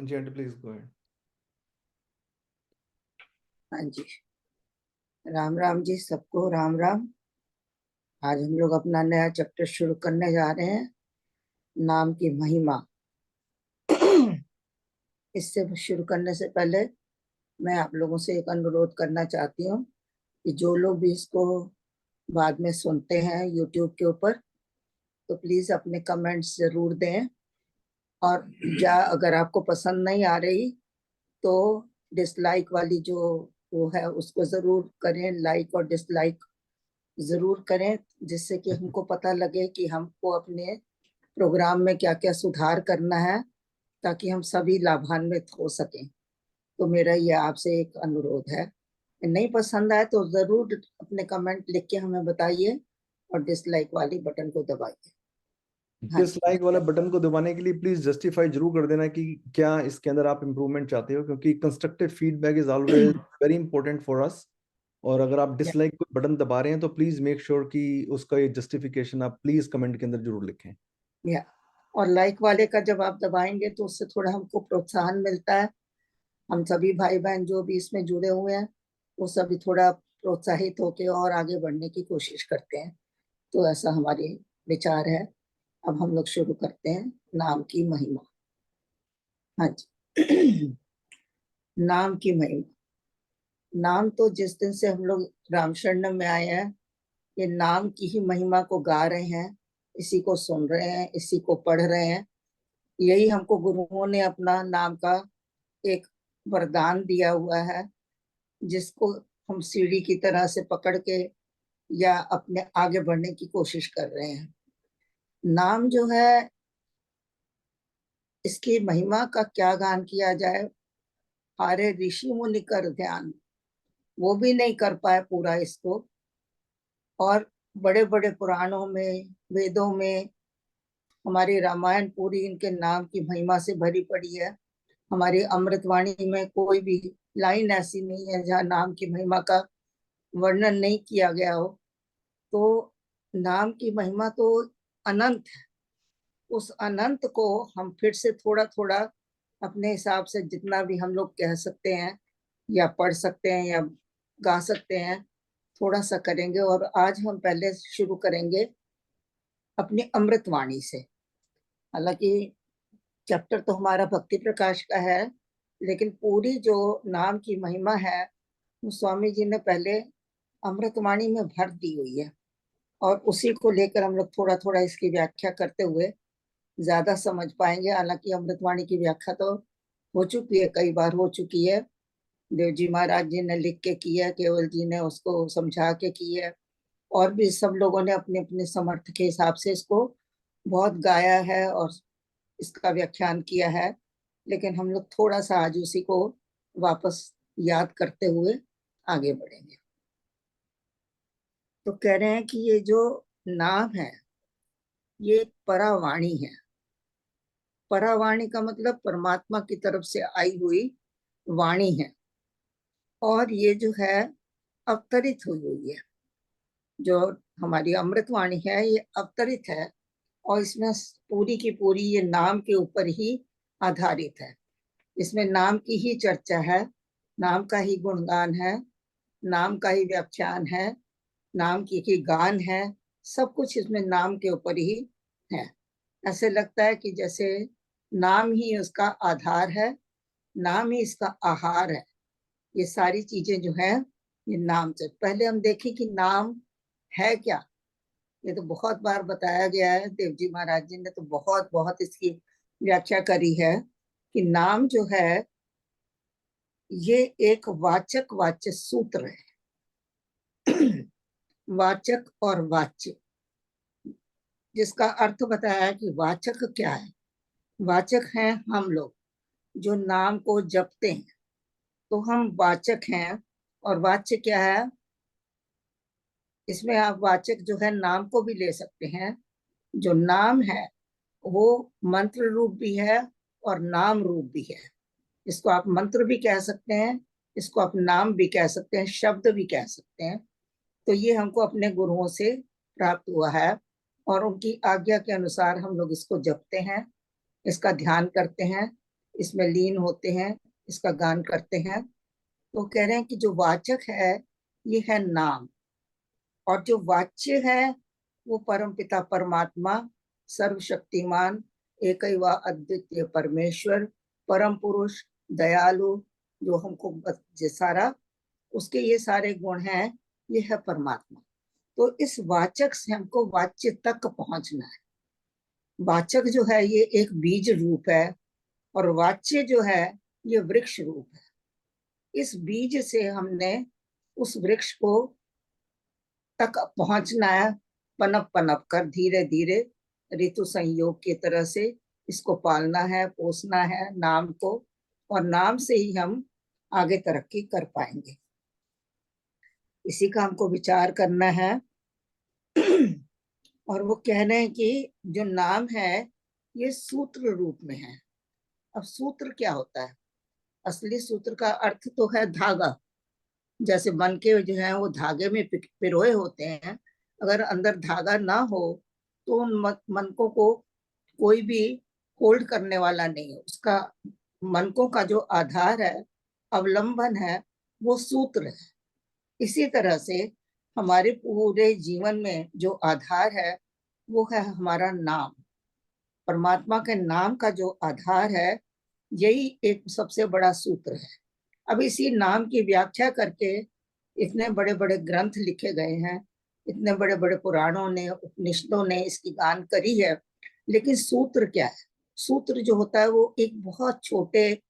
Ji aunty please go ahead. हाँ जी, राम राम जी, सबको राम राम। आज हम लोग अपना नया चैप्टर शुरू करने जा रहे हैं, नाम की महिमा। इससे शुरू करने से पहले मैं आप लोगों से एक अनुरोध करना चाहती हूँ कि जो लोग भी इसको बाद में सुनते हैं यूट्यूब के ऊपर, तो प्लीज अपने कमेंट्स जरूर दें। और या अगर आपको पसंद नहीं आ रही तो डिसलाइक वाली जो वो है उसको जरूर करें, लाइक और डिसलाइक जरूर करें, जिससे कि हमको पता लगे कि हमको अपने प्रोग्राम में क्या क्या सुधार करना है, ताकि हम सभी लाभान्वित हो सकें। तो मेरा ये आपसे एक अनुरोध है, नहीं पसंद आए तो जरूर अपने कमेंट लिख के हमें बताइए और डिसलाइक वाली बटन को दबाइए। हाँ जी, डिसलाइक वाला बटन को दबाने के लिए प्लीज जस्टिफाई जरूर कर देना कि क्या इसके अंदर आप इम्प्रूवमेंट चाहते हो, क्योंकि constructive feedback is always very important for us. और अगर आप डिसलाइक को बटन दबा रहे हैं तो प्लीज मेक श्योर कि उसका ये जस्टिफिकेशन आप प्लीज कमेंट के अंदर जरूर लिखें। या और लाइक वाले का जब आप दबाएंगे तो उससे थोड़ा हमको प्रोत्साहन मिलता है। हम सभी भाई बहन जो भी इसमें जुड़े हुए हैं वो सभी थोड़ा प्रोत्साहित होके और आगे बढ़ने की कोशिश करते हैं। तो ऐसा हमारे विचार है। अब हम लोग शुरू करते हैं, नाम की महिमा। हाँ जी। नाम की महिमा। नाम तो जिस दिन से हम लोग राम शरण में आए हैं, ये नाम की ही महिमा को गा रहे हैं, इसी को सुन रहे हैं, इसी को पढ़ रहे हैं। यही हमको गुरुओं ने अपना नाम का एक वरदान दिया हुआ है, जिसको हम सीढ़ी की तरह से पकड़ के या अपने आगे बढ़ने की कोशिश कर रहे हैं। नाम जो है, इसकी महिमा का क्या गान किया जाए। हारे ऋषि मुनि कर ध्यान, वो भी नहीं कर पाए पूरा इसको। और बड़े बड़े पुराणों में, वेदों में, हमारी रामायण पूरी इनके नाम की महिमा से भरी पड़ी है। हमारी अमृतवाणी में कोई भी लाइन ऐसी नहीं है जहाँ नाम की महिमा का वर्णन नहीं किया गया हो। तो नाम की महिमा तो अनंत है। उस अनंत को हम फिर से थोड़ा थोड़ा अपने हिसाब से जितना भी हम लोग कह सकते हैं या पढ़ सकते हैं या गा सकते हैं, थोड़ा सा करेंगे। और आज हम पहले शुरू करेंगे अपनी अमृतवाणी से। हालांकि चैप्टर तो हमारा भक्ति प्रकाश का है, लेकिन पूरी जो नाम की महिमा है वो स्वामी जी ने पहले अमृतवाणी में भर दी हुई है। और उसी को लेकर हम लोग थोड़ा थोड़ा इसकी व्याख्या करते हुए ज्यादा समझ पाएंगे। हालांकि अमृतवाणी की व्याख्या तो हो चुकी है, कई बार हो चुकी है। देव जी महाराज जी ने लिख के की है, केवल जी ने उसको समझा के की है, और भी सब लोगों ने अपने अपने समर्थ के हिसाब से इसको बहुत गाया है और इसका व्याख्यान किया है। लेकिन हम लोग थोड़ा सा आज उसी को वापस याद करते हुए आगे बढ़ेंगे। तो कह रहे हैं कि ये जो नाम है ये एक परावाणी है। परावाणी का मतलब परमात्मा की तरफ से आई हुई वाणी है। और ये जो है अवतरित हुई हुई है। जो हमारी अमृतवाणी है ये अवतरित है, और इसमें पूरी की पूरी ये नाम के ऊपर ही आधारित है। इसमें नाम की ही चर्चा है, नाम का ही गुणगान है, नाम का ही व्याख्यान है, नाम की ही गान है। सब कुछ इसमें नाम के ऊपर ही है। ऐसे लगता है कि जैसे नाम ही उसका आधार है, नाम ही इसका आहार है। ये सारी चीजें जो है ये नाम से। पहले हम देखें कि नाम है क्या। ये तो बहुत बार बताया गया है, देव जी महाराज जी ने तो बहुत बहुत इसकी व्याख्या करी है कि नाम जो है ये एक वाचक वाच्य सूत्र है। वाचक और वाच्य, जिसका अर्थ बताया कि वाचक क्या है। वाचक हैं हम लोग जो नाम को जपते हैं, तो हम वाचक हैं। और वाच्य क्या है, इसमें आप वाचक जो है नाम को भी ले सकते हैं। जो नाम है वो मंत्र रूप भी है और नाम रूप भी है। इसको आप मंत्र भी कह सकते हैं, इसको आप नाम भी कह सकते हैं, शब्द भी कह सकते हैं। तो ये हमको अपने गुरुओं से प्राप्त हुआ है, और उनकी आज्ञा के अनुसार हम लोग इसको जपते हैं, इसका ध्यान करते हैं। इसमें लीन होते हैं, इसका गान करते हैं। तो कह रहे हैं कि जो वाचक है ये है नाम, और जो वाच्य है वो परमपिता परमात्मा, सर्वशक्तिमान, एकैव अद्वितीय परमेश्वर, परम पुरुष, दयालु, जो हमको ये सारा, उसके ये सारे गुण हैं, ये है परमात्मा। तो इस वाचक से हमको वाच्य तक पहुंचना है। वाचक जो है ये एक बीज रूप है, और वाच्य जो है ये वृक्ष रूप है। इस बीज से हमने उस वृक्ष को तक पहुंचना है, पनप पनप कर, धीरे धीरे, ऋतु संयोग की तरह से इसको पालना है, पोसना है नाम को, और नाम से ही हम आगे तरक्की कर पाएंगे। इसी का हमको विचार करना है। और वो कह रहे हैं कि जो नाम है ये सूत्र रूप में है। अब सूत्र क्या होता है? असली सूत्र का अर्थ तो है धागा। जैसे मन के जो है वो धागे में पिरोए होते हैं। अगर अंदर धागा ना हो तो उन मनकों को कोई भी होल्ड करने वाला नहीं है। उसका मनकों का जो आधार है, अवलंबन है, वो सूत्र है। इसी तरह से हमारे पूरे जीवन में जो आधार है वो है हमारा नाम। परमात्मा के नाम का जो आधार है यही एक सबसे बड़ा सूत्र है। अब इसी नाम की व्याख्या करके इतने बड़े बड़े ग्रंथ लिखे गए हैं, इतने बड़े बड़े पुराणों ने, उपनिषदों ने इसकी गान करी है। लेकिन सूत्र क्या है? सूत्र जो होता है वो एक बहुत छोटे,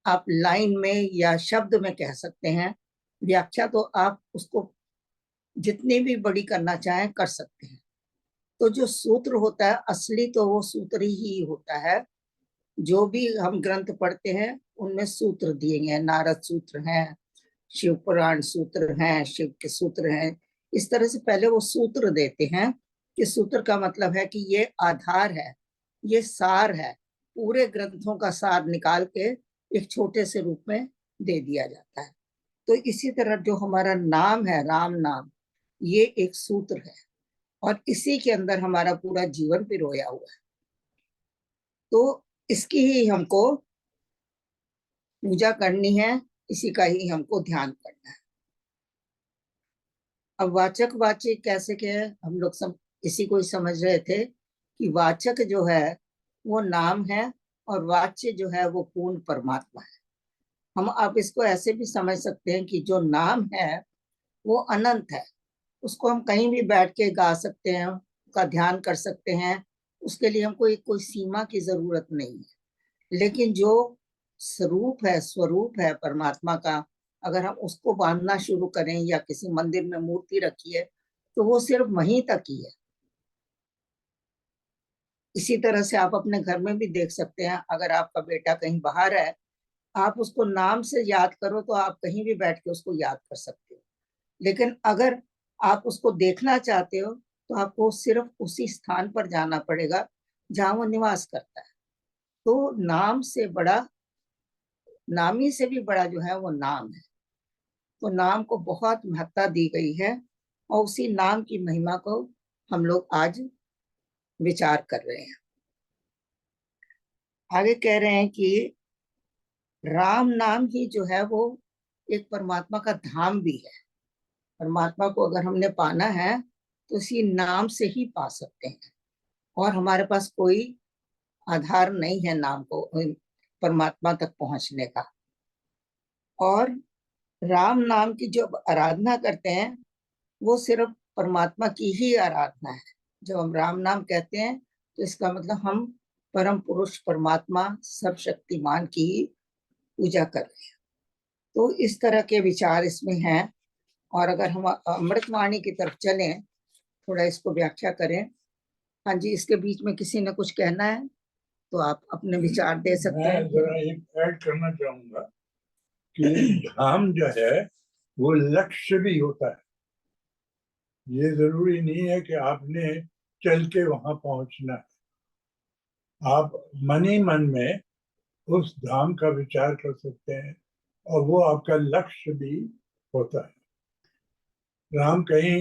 आप लाइन में या शब्द में कह सकते हैं। व्याख्या तो आप उसको जितनी भी बड़ी करना चाहें कर सकते हैं। तो जो सूत्र होता है असली, तो वो सूत्र ही होता है। जो भी हम ग्रंथ पढ़ते हैं उनमें सूत्र दिए गए हैं। नारद सूत्र हैं, शिव पुराण सूत्र हैं, शिव के सूत्र हैं। इस तरह से पहले वो सूत्र देते हैं कि सूत्र का मतलब है कि ये आधार है, ये सार है। पूरे ग्रंथों का सार निकाल के एक छोटे से रूप में दे दिया जाता है। तो इसी तरह जो हमारा नाम है, राम नाम, ये एक सूत्र है, और इसी के अंदर हमारा पूरा जीवन पिरोया हुआ है। तो इसकी ही हमको पूजा करनी है, इसी का ही हमको ध्यान करना है। अब वाचक वाच्य कैसे के है, हम लोग सब इसी को ही समझ रहे थे कि वाचक जो है वो नाम है, और वाच्य जो है वो पूर्ण परमात्मा है। हम आप इसको ऐसे भी समझ सकते हैं कि जो नाम है वो अनंत है। उसको हम कहीं भी बैठ के गा सकते हैं, उसका ध्यान कर सकते हैं। उसके लिए हमको कोई सीमा की जरूरत नहीं है। लेकिन जो स्वरूप है, स्वरूप है परमात्मा का, अगर हम उसको बांधना शुरू करें या किसी मंदिर में मूर्ति रखी है तो वो सिर्फ वहीं तक ही है। इसी तरह से आप अपने घर में भी देख सकते हैं। अगर आपका बेटा कहीं बाहर है, आप उसको नाम से याद करो तो आप कहीं भी बैठ के उसको याद कर सकते हो। लेकिन अगर आप उसको देखना चाहते हो तो आपको सिर्फ उसी स्थान पर जाना पड़ेगा जहां वो निवास करता है। तो नाम से बड़ा, नामी से भी बड़ा जो है वो नाम है। तो नाम को बहुत महत्ता दी गई है, और उसी नाम की महिमा को हम लोग आज विचार कर रहे हैं। आगे कह रहे हैं कि राम नाम ही जो है वो एक परमात्मा का धाम भी है। परमात्मा को अगर हमने पाना है तो इसी नाम से ही पा सकते हैं, और हमारे पास कोई आधार नहीं है नाम को परमात्मा तक पहुंचने का। और राम नाम की जो आराधना करते हैं वो सिर्फ परमात्मा की ही आराधना है। जब हम राम नाम कहते हैं तो इसका मतलब हम परम पुरुष परमात्मा सर्वशक्तिमान की ही पूजा कर रहे हैं। तो इस तरह के विचार इसमें हैं। और अगर हम अमृतवाणी की तरफ चलें, थोड़ा इसको व्याख्या करें। हाँ जी, इसके बीच में किसी ने कुछ कहना है तो आप अपने विचार दे सकते हैं। मैं जरा एक ऐड करना चाहूंगा कि धाम जो है वो लक्ष्य भी होता है। ये जरूरी नहीं है कि आपने चल के वहां पहुंचना है। आप मन ही मन में उस धाम का विचार कर सकते हैं, और वो आपका लक्ष्य भी होता है। राम कहीं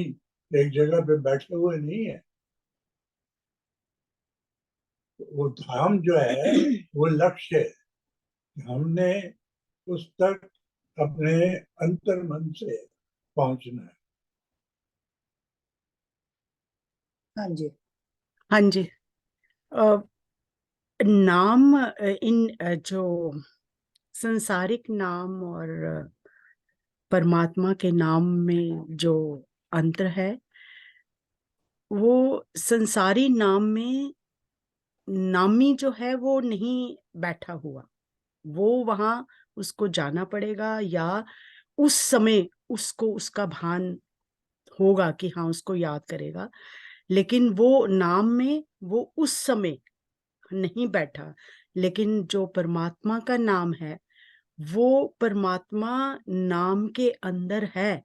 एक जगह पे बैठे हुए नहीं है। वो धाम जो है वो लक्ष्य है। हमने उस तक अपने अंतर मन से पहुंचना है। हाँ जी। हाँ जी। नाम जो संसारिक नाम और परमात्मा के नाम में जो अंतर है, वो संसारी नाम में नामी जो है वो नहीं बैठा हुआ, वो वहां उसको जाना पड़ेगा, या उस समय उसको उसका भान होगा कि हाँ उसको याद करेगा, लेकिन वो नाम में वो उस समय नहीं बैठा। लेकिन जो परमात्मा का नाम है वो परमात्मा नाम के अंदर है,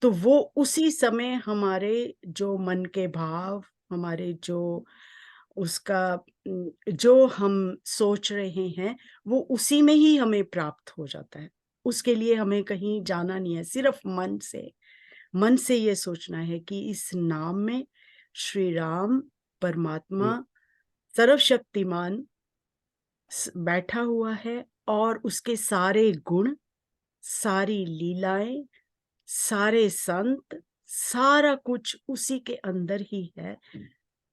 तो वो उसी समय हमारे जो मन के भाव, हमारे जो उसका जो हम सोच रहे हैं, वो उसी में ही हमें प्राप्त हो जाता है। उसके लिए हमें कहीं जाना नहीं है, सिर्फ मन से ये सोचना है कि इस नाम में श्री राम परमात्मा सर्वशक्तिमान बैठा हुआ है, और उसके सारे गुण, सारी लीलाएं, सारे संत, सारा कुछ उसी के अंदर ही है।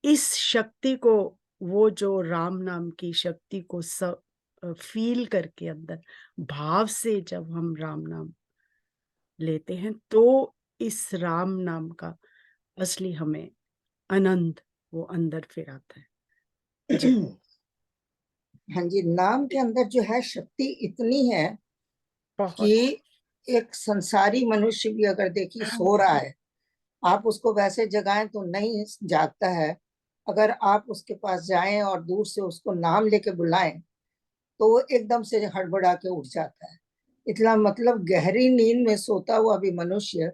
इस शक्ति को, वो जो राम नाम की शक्ति को सब फील करके अंदर भाव से जब हम राम नाम लेते हैं, तो इस राम नाम का असली हमें आनंद वो अंदर फिर आता है जी। हाँ जी, नाम के अंदर जो है शक्ति इतनी है बहुत कि एक संसारी मनुष्य भी अगर देखिए सो रहा है, आप उसको वैसे जगाएं तो नहीं जागता है। अगर आप उसके पास जाएं और दूर से उसको नाम लेके बुलाएं तो वो एकदम से हड़बड़ा के उठ जाता है। इतना मतलब गहरी नींद में सोता हुआ भी मनुष्य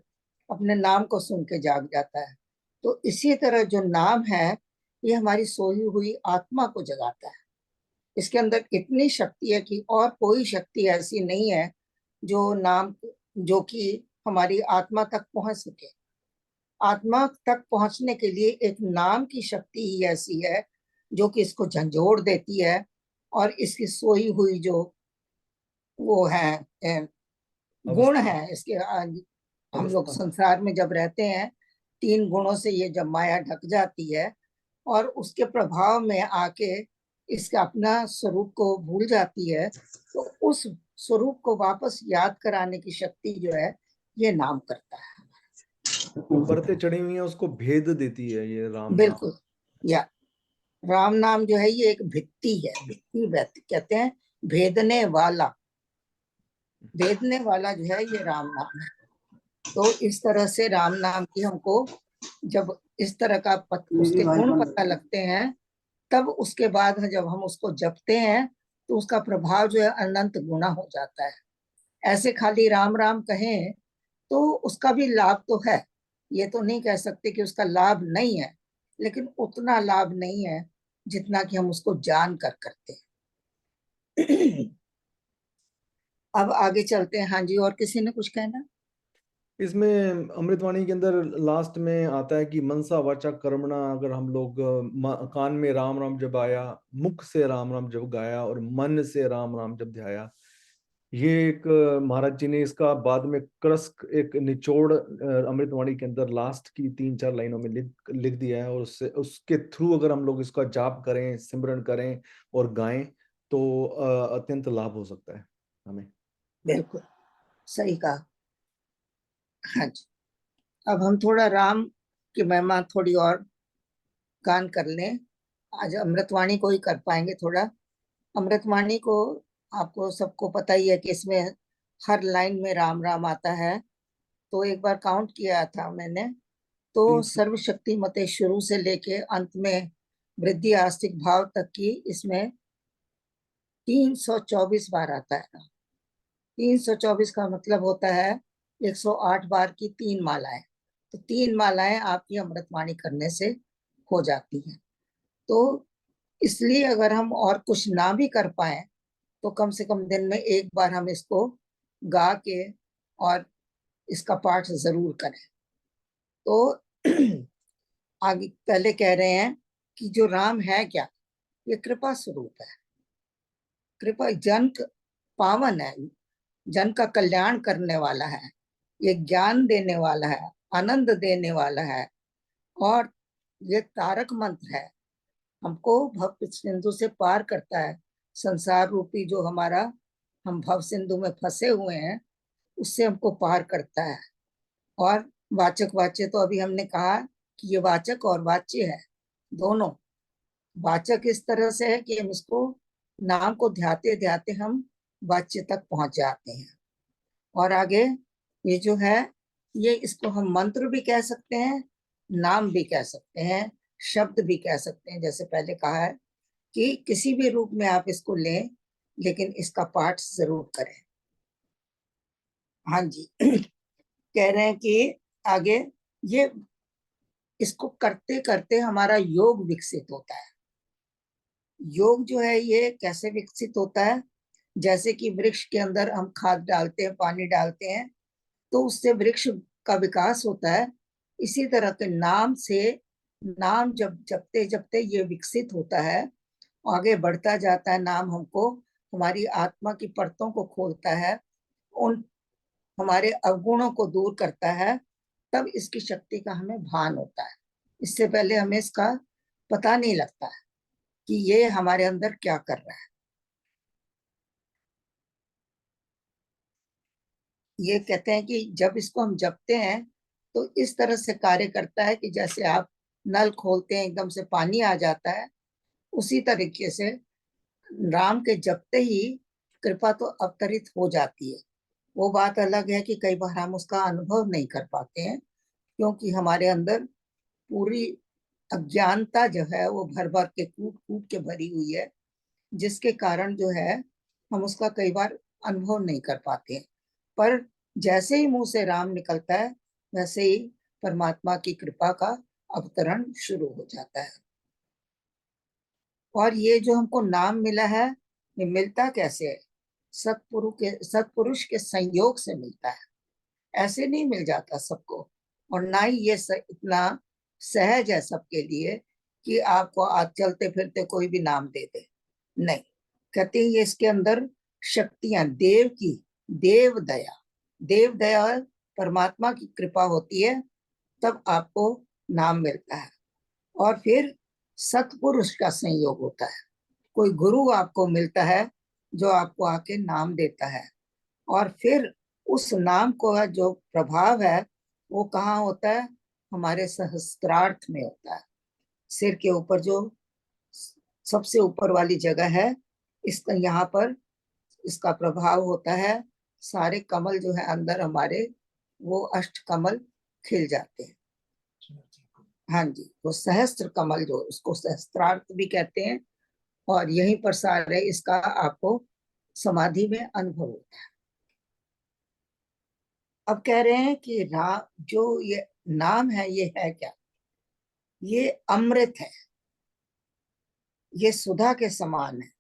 अपने नाम को सुन के जाग जाता है। तो इसी तरह जो नाम है ये हमारी सोई हुई आत्मा को जगाता है। इसके अंदर इतनी शक्ति है कि और कोई शक्ति ऐसी नहीं है जो नाम जो कि हमारी आत्मा तक पहुंच सके। आत्मा तक पहुंचने के लिए एक नाम की शक्ति ही ऐसी है जो कि इसको झंझोड़ देती है, और इसकी सोई हुई जो वो है गुण अवस्था है इसके हम लोग अवस्था संसार में जब रहते हैं 3 गुणों से ये जब माया ढक जाती है और उसके प्रभाव में आके इसका अपना स्वरूप को भूल जाती है, तो उस स्वरूप को वापस याद कराने की शक्ति जो है ये नाम करता है। जो परतें चढ़ी हुई हैं उसको भेद देती है ये राम नाम। बिल्कुल। या राम नाम जो है ये एक भित्ति है, भित्ति कहते हैं, भेदने वाला, भेदने वाला जो है ये राम नाम है। तो इस तरह से राम नाम की हमको जब इस तरह का उसके गुण पता लगते हैं, तब उसके बाद जब हम उसको जपते हैं तो उसका प्रभाव जो है अनंत गुना हो जाता है। ऐसे खाली राम राम कहें तो उसका भी लाभ तो है, ये तो नहीं कह सकते कि उसका लाभ नहीं है, लेकिन उतना लाभ नहीं है जितना कि हम उसको जान कर करते हैं। अब आगे चलते हैं। हाँ जी, और किसी ने कुछ कहना? इसमें अमृतवाणी के अंदर लास्ट में आता है कि मनसा वाचा कर्मणा, अगर हम लोग कान में राम राम जब आया, मुख से राम राम जब गाया और मन से राम राम जब ध्याया, ये एक महाराज जी ने इसका बाद में क्रस्क एक निचोड़ अमृतवाणी के अंदर लास्ट की 3-4 लाइनों में लिख दिया है, और उससे उसके थ्रू अगर हम लोग इसका जाप करें, सिमरन करें और गाएं तो अत्यंत लाभ हो सकता है हमें। बिल्कुल सही कहा। हाँ जी, अब हम थोड़ा राम की महिमा थोड़ी और गान कर लें। आज अमृतवाणी को ही कर पाएंगे थोड़ा। अमृतवाणी को आपको सबको पता ही है कि इसमें हर लाइन में राम राम आता है। तो एक बार काउंट किया था मैंने, तो सर्वशक्ति मते शुरू से लेके अंत में वृद्धि आस्तिक भाव तक की इसमें 324 बार आता है। 324 का मतलब होता है 108 बार की 3 मालाएं। तो 3 मालाएं आपकी अमृतवाणी करने से हो जाती हैं। तो इसलिए अगर हम और कुछ ना भी कर पाए तो कम से कम दिन में एक बार हम इसको गा के और इसका पाठ जरूर करें। तो आगे पहले कह रहे हैं कि जो राम है क्या, ये कृपा स्वरूप है। कृपा जन पावन है, जन का कल्याण करने वाला है, ये ज्ञान देने वाला है, आनंद देने वाला है, और ये तारक मंत्र है, हमको भव सिंधु से पार करता है। संसार रूपी जो हमारा हम भव सिंधु में फंसे हुए हैं, उससे हमको पार करता है। और वाचक वाच्य तो अभी हमने कहा कि ये वाचक और वाच्य है दोनों। वाचक इस तरह से है कि हम इसको नाम को ध्याते ध्याते हम वाच्य तक पहुंच जाते हैं। और आगे ये जो है, ये इसको हम मंत्र भी कह सकते हैं, नाम भी कह सकते हैं, शब्द भी कह सकते हैं। जैसे पहले कहा है कि किसी भी रूप में आप इसको लें, लेकिन इसका पाठ जरूर करें। हाँ जी। कह रहे हैं कि आगे ये इसको करते करते हमारा योग विकसित होता है। योग जो है ये कैसे विकसित होता है? जैसे कि वृक्ष के अंदर हम खाद डालते हैं, पानी डालते हैं, तो उससे वृक्ष का विकास होता है। इसी तरह के नाम से, नाम जब जपते जपते ये विकसित होता है, आगे बढ़ता जाता है। नाम हमको हमारी आत्मा की परतों को खोलता है, उन हमारे अवगुणों को दूर करता है, तब इसकी शक्ति का हमें भान होता है। इससे पहले हमें इसका पता नहीं लगता है कि ये हमारे अंदर क्या कर रहा है। ये कहते हैं कि जब इसको हम जपते हैं तो इस तरह से कार्य करता है कि जैसे आप नल खोलते हैं, एकदम से पानी आ जाता है, उसी तरीके से राम के जपते ही कृपा तो अवतरित हो जाती है। वो बात अलग है कि कई बार हम उसका अनुभव नहीं कर पाते हैं, क्योंकि हमारे अंदर पूरी अज्ञानता जो है वो भर भर के कूट कूट के भरी हुई है, जिसके कारण जो है हम उसका कई बार अनुभव नहीं कर पाते हैं। पर जैसे ही मुंह से राम निकलता है, वैसे ही परमात्मा की कृपा का अवतरण शुरू हो जाता है। और ये जो हमको नाम मिला है, ये मिलता कैसे है? सत्पुरुष के संयोग से मिलता है। ऐसे नहीं मिल जाता सबको, और ना ही ये इतना सहज है सबके लिए कि आपको आज चलते फिरते कोई भी नाम दे दे। नहीं, कहते हैं ये इसके अंदर शक्तियां, देव दया परमात्मा की कृपा होती है, तब आपको नाम मिलता है। और फिर सत्पुरुष का संयोग होता है, कोई गुरु आपको मिलता है जो आपको आके नाम देता है। और फिर उस नाम को जो प्रभाव है वो कहाँ होता है? हमारे सहस्त्रार्थ में होता है। सिर के ऊपर जो सबसे ऊपर वाली जगह है, इसका यहाँ पर इसका प्रभाव होता है। सारे कमल जो है अंदर हमारे, वो अष्ट कमल खिल जाते हैं। हाँ जी, वो सहस्त्र कमल जो, उसको सहस्त्रार्थ भी कहते हैं। और यहीं पर सारे इसका आपको समाधि में अनुभव होता है। अब कह रहे हैं कि जो ये नाम है, ये है क्या? ये अमृत है, ये सुधा के समान है,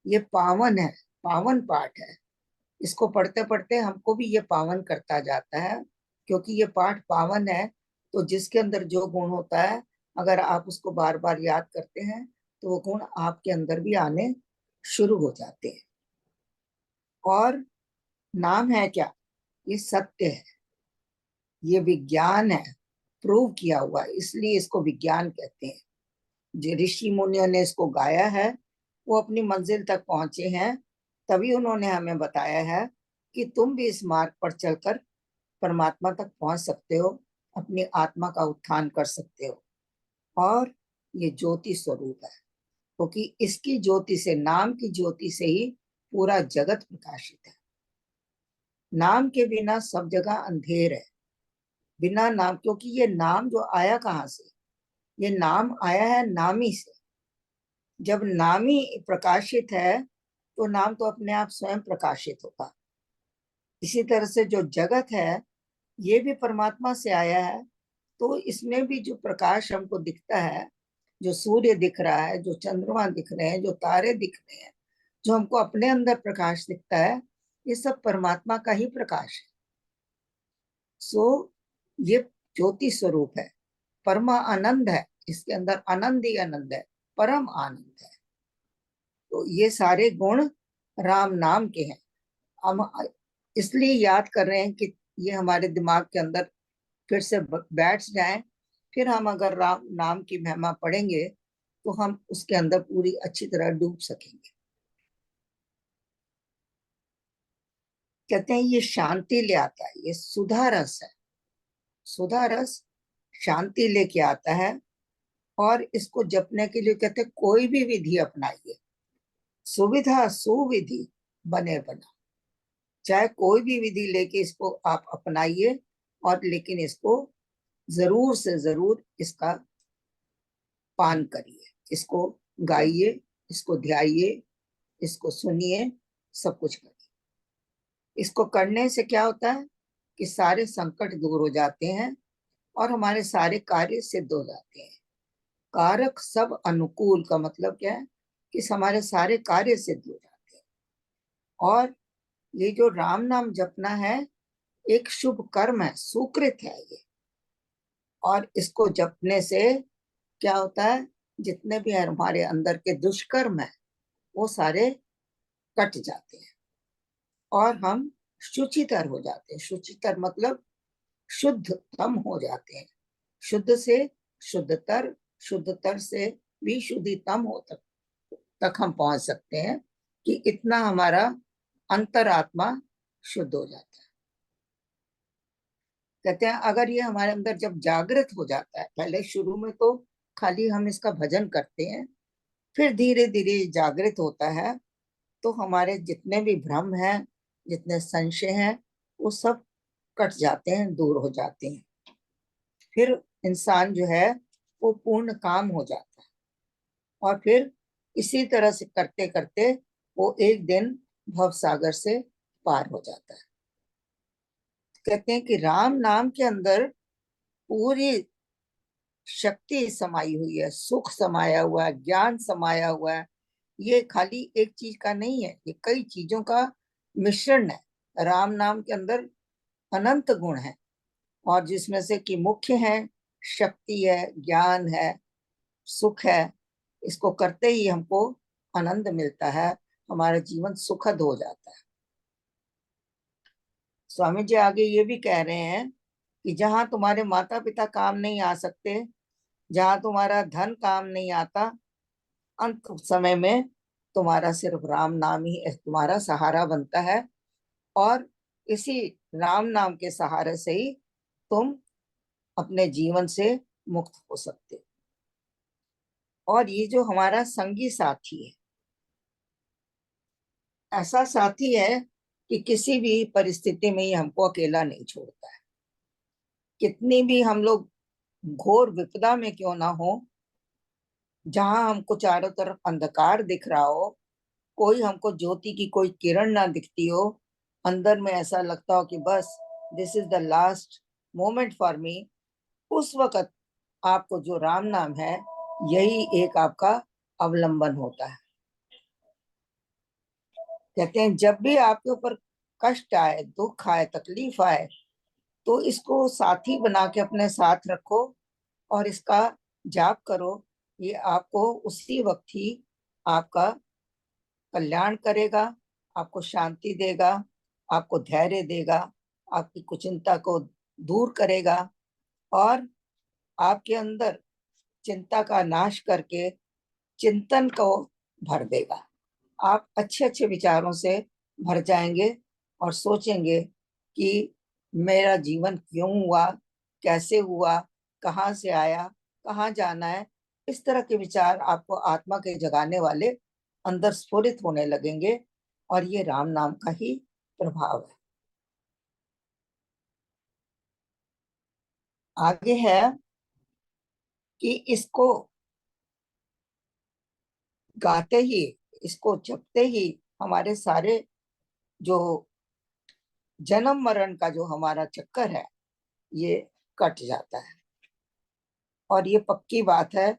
ये पावन है, पावन पाठ है। इसको पढ़ते पढ़ते हमको भी ये पावन करता जाता है, क्योंकि ये पाठ पावन है। तो जिसके अंदर जो गुण होता है, अगर आप उसको बार बार याद करते हैं, तो वो गुण आपके अंदर भी आने शुरू हो जाते हैं। और नाम है क्या? ये सत्य है, ये विज्ञान है, प्रूव किया हुआ है, इसलिए इसको विज्ञान कहते हैं। जो ऋषि मुनियों ने इसको गाया है, वो अपनी मंजिल तक पहुंचे हैं, तभी उन्होंने हमें बताया है कि तुम भी इस मार्ग पर चलकर परमात्मा तक पहुंच सकते हो, अपनी आत्मा का उत्थान कर सकते हो। और ये ज्योति स्वरूप है, क्योंकि इसकी ज्योति से, नाम की ज्योति से ही पूरा जगत प्रकाशित है। नाम के बिना सब जगह अंधेर है, बिना नाम, क्योंकि ये नाम जो आया कहाँ से? ये नाम आया है नामी से। जब नामी प्रकाशित है, तो नाम तो अपने आप स्वयं प्रकाशित होगा। इसी तरह से जो जगत है, ये भी परमात्मा से आया है। तो इसमें भी जो प्रकाश हमको दिखता है, जो सूर्य दिख रहा है, जो चंद्रमा दिख रहे हैं, जो तारे दिख रहे हैं, जो हमको अपने अंदर प्रकाश दिखता है, ये सब परमात्मा का ही प्रकाश है। सो ये ज्योति स्वरूप है, परमा आनंद है, इसके अंदर आनंद ही आनंद है, परम आनंद है। तो ये सारे गुण राम नाम के हैं। हम इसलिए याद कर रहे हैं कि ये हमारे दिमाग के अंदर फिर से बैठ जाए। फिर हम अगर राम नाम की महिमा पढ़ेंगे तो हम उसके अंदर पूरी अच्छी तरह डूब सकेंगे। कहते हैं ये शांति ले आता है, ये सुधा रस है। सुधा रस शांति लेके आता है। और इसको जपने के लिए कहते हैं कोई भी विधि अपनाइए, सुविधा सुविधि बने बना। चाहे कोई भी विधि लेके इसको आप अपनाइए, और लेकिन इसको जरूर से जरूर इसका पान करिए, इसको गाइए, इसको ध्याइए, इसको सुनिए, सब कुछ करिए। इसको करने से क्या होता है कि सारे संकट दूर हो जाते हैं और हमारे सारे कार्य सिद्ध हो जाते हैं। कारक सब अनुकूल का मतलब क्या है कि हमारे सारे कार्य सिद्ध हो जाते हैं। और ये जो राम नाम जपना है एक शुभ कर्म है, सुकृत है ये। और इसको जपने से क्या होता है, जितने भी हमारे अंदर के दुष्कर्म है वो सारे कट जाते हैं और हम शुचितर हो जाते हैं। शुचितर मतलब शुद्धतम हो जाते हैं। शुद्ध से शुद्धतर, शुद्धतर से भी शुद्धितम हो तक हम पहुंच सकते हैं कि इतना हमारा अंतरात्मा शुद्ध हो जाता है। कहते हैं अगर ये हमारे अंदर जब जागृत हो जाता है, पहले शुरू में तो खाली हम इसका भजन करते हैं, फिर धीरे धीरे जागृत होता है तो हमारे जितने भी भ्रम हैं, जितने संशय हैं, वो सब कट जाते हैं, दूर हो जाते हैं। फिर इंसान जो है वो पूर्ण काम हो जाता है। और फिर इसी तरह से करते करते वो एक दिन भव सागर से पार हो जाता है। कहते हैं कि राम नाम के अंदर पूरी शक्ति समाई हुई है, सुख समाया हुआ है, ज्ञान समाया हुआ है। ये खाली एक चीज का नहीं है, ये कई चीजों का मिश्रण है। राम नाम के अंदर अनंत गुण है और जिसमें से कि मुख्य है शक्ति है, ज्ञान है, सुख है। इसको करते ही हमको आनंद मिलता है, हमारा जीवन सुखद हो जाता है। स्वामी जी आगे ये भी कह रहे हैं कि जहां तुम्हारे माता पिता काम नहीं आ सकते, जहां तुम्हारा धन काम नहीं आता, अंत समय में तुम्हारा सिर्फ राम नाम ही तुम्हारा सहारा बनता है। और इसी राम नाम के सहारे से ही तुम अपने जीवन से मुक्त हो सकते हो। और ये जो हमारा संगी साथी है, ऐसा साथी है कि किसी भी परिस्थिति में ये हमको अकेला नहीं छोड़ता है। कितनी भी हम लोग घोर विपदा में क्यों ना हो, जहां हमको चारों तरफ अंधकार दिख रहा हो, कोई हमको ज्योति की कोई किरण ना दिखती हो, अंदर में ऐसा लगता हो कि बस this is the last moment for me, उस वक्त आपको जो राम नाम है यही एक आपका अवलंबन होता है। कहते हैं जब भी आपके ऊपर कष्ट आए, दुख आए, तकलीफ आए, तो इसको साथी बना के अपने साथ रखो और इसका जाप करो। ये आपको उसी वक्त ही आपका कल्याण करेगा, आपको शांति देगा, आपको धैर्य देगा, आपकी कुचिंता को दूर करेगा और आपके अंदर चिंता का नाश करके चिंतन को भर देगा। आप अच्छे अच्छे विचारों से भर जाएंगे और सोचेंगे कि मेरा जीवन क्यों हुआ, कैसे हुआ, कहाँ से आया, कहाँ जाना है। इस तरह के विचार आपको आत्मा के जगाने वाले अंदर स्फुरित होने लगेंगे और ये राम नाम का ही प्रभाव है। आगे है कि इसको गाते ही, इसको जपते ही हमारे सारे जो जन्म मरण का जो हमारा चक्कर है ये कट जाता है। और ये पक्की बात है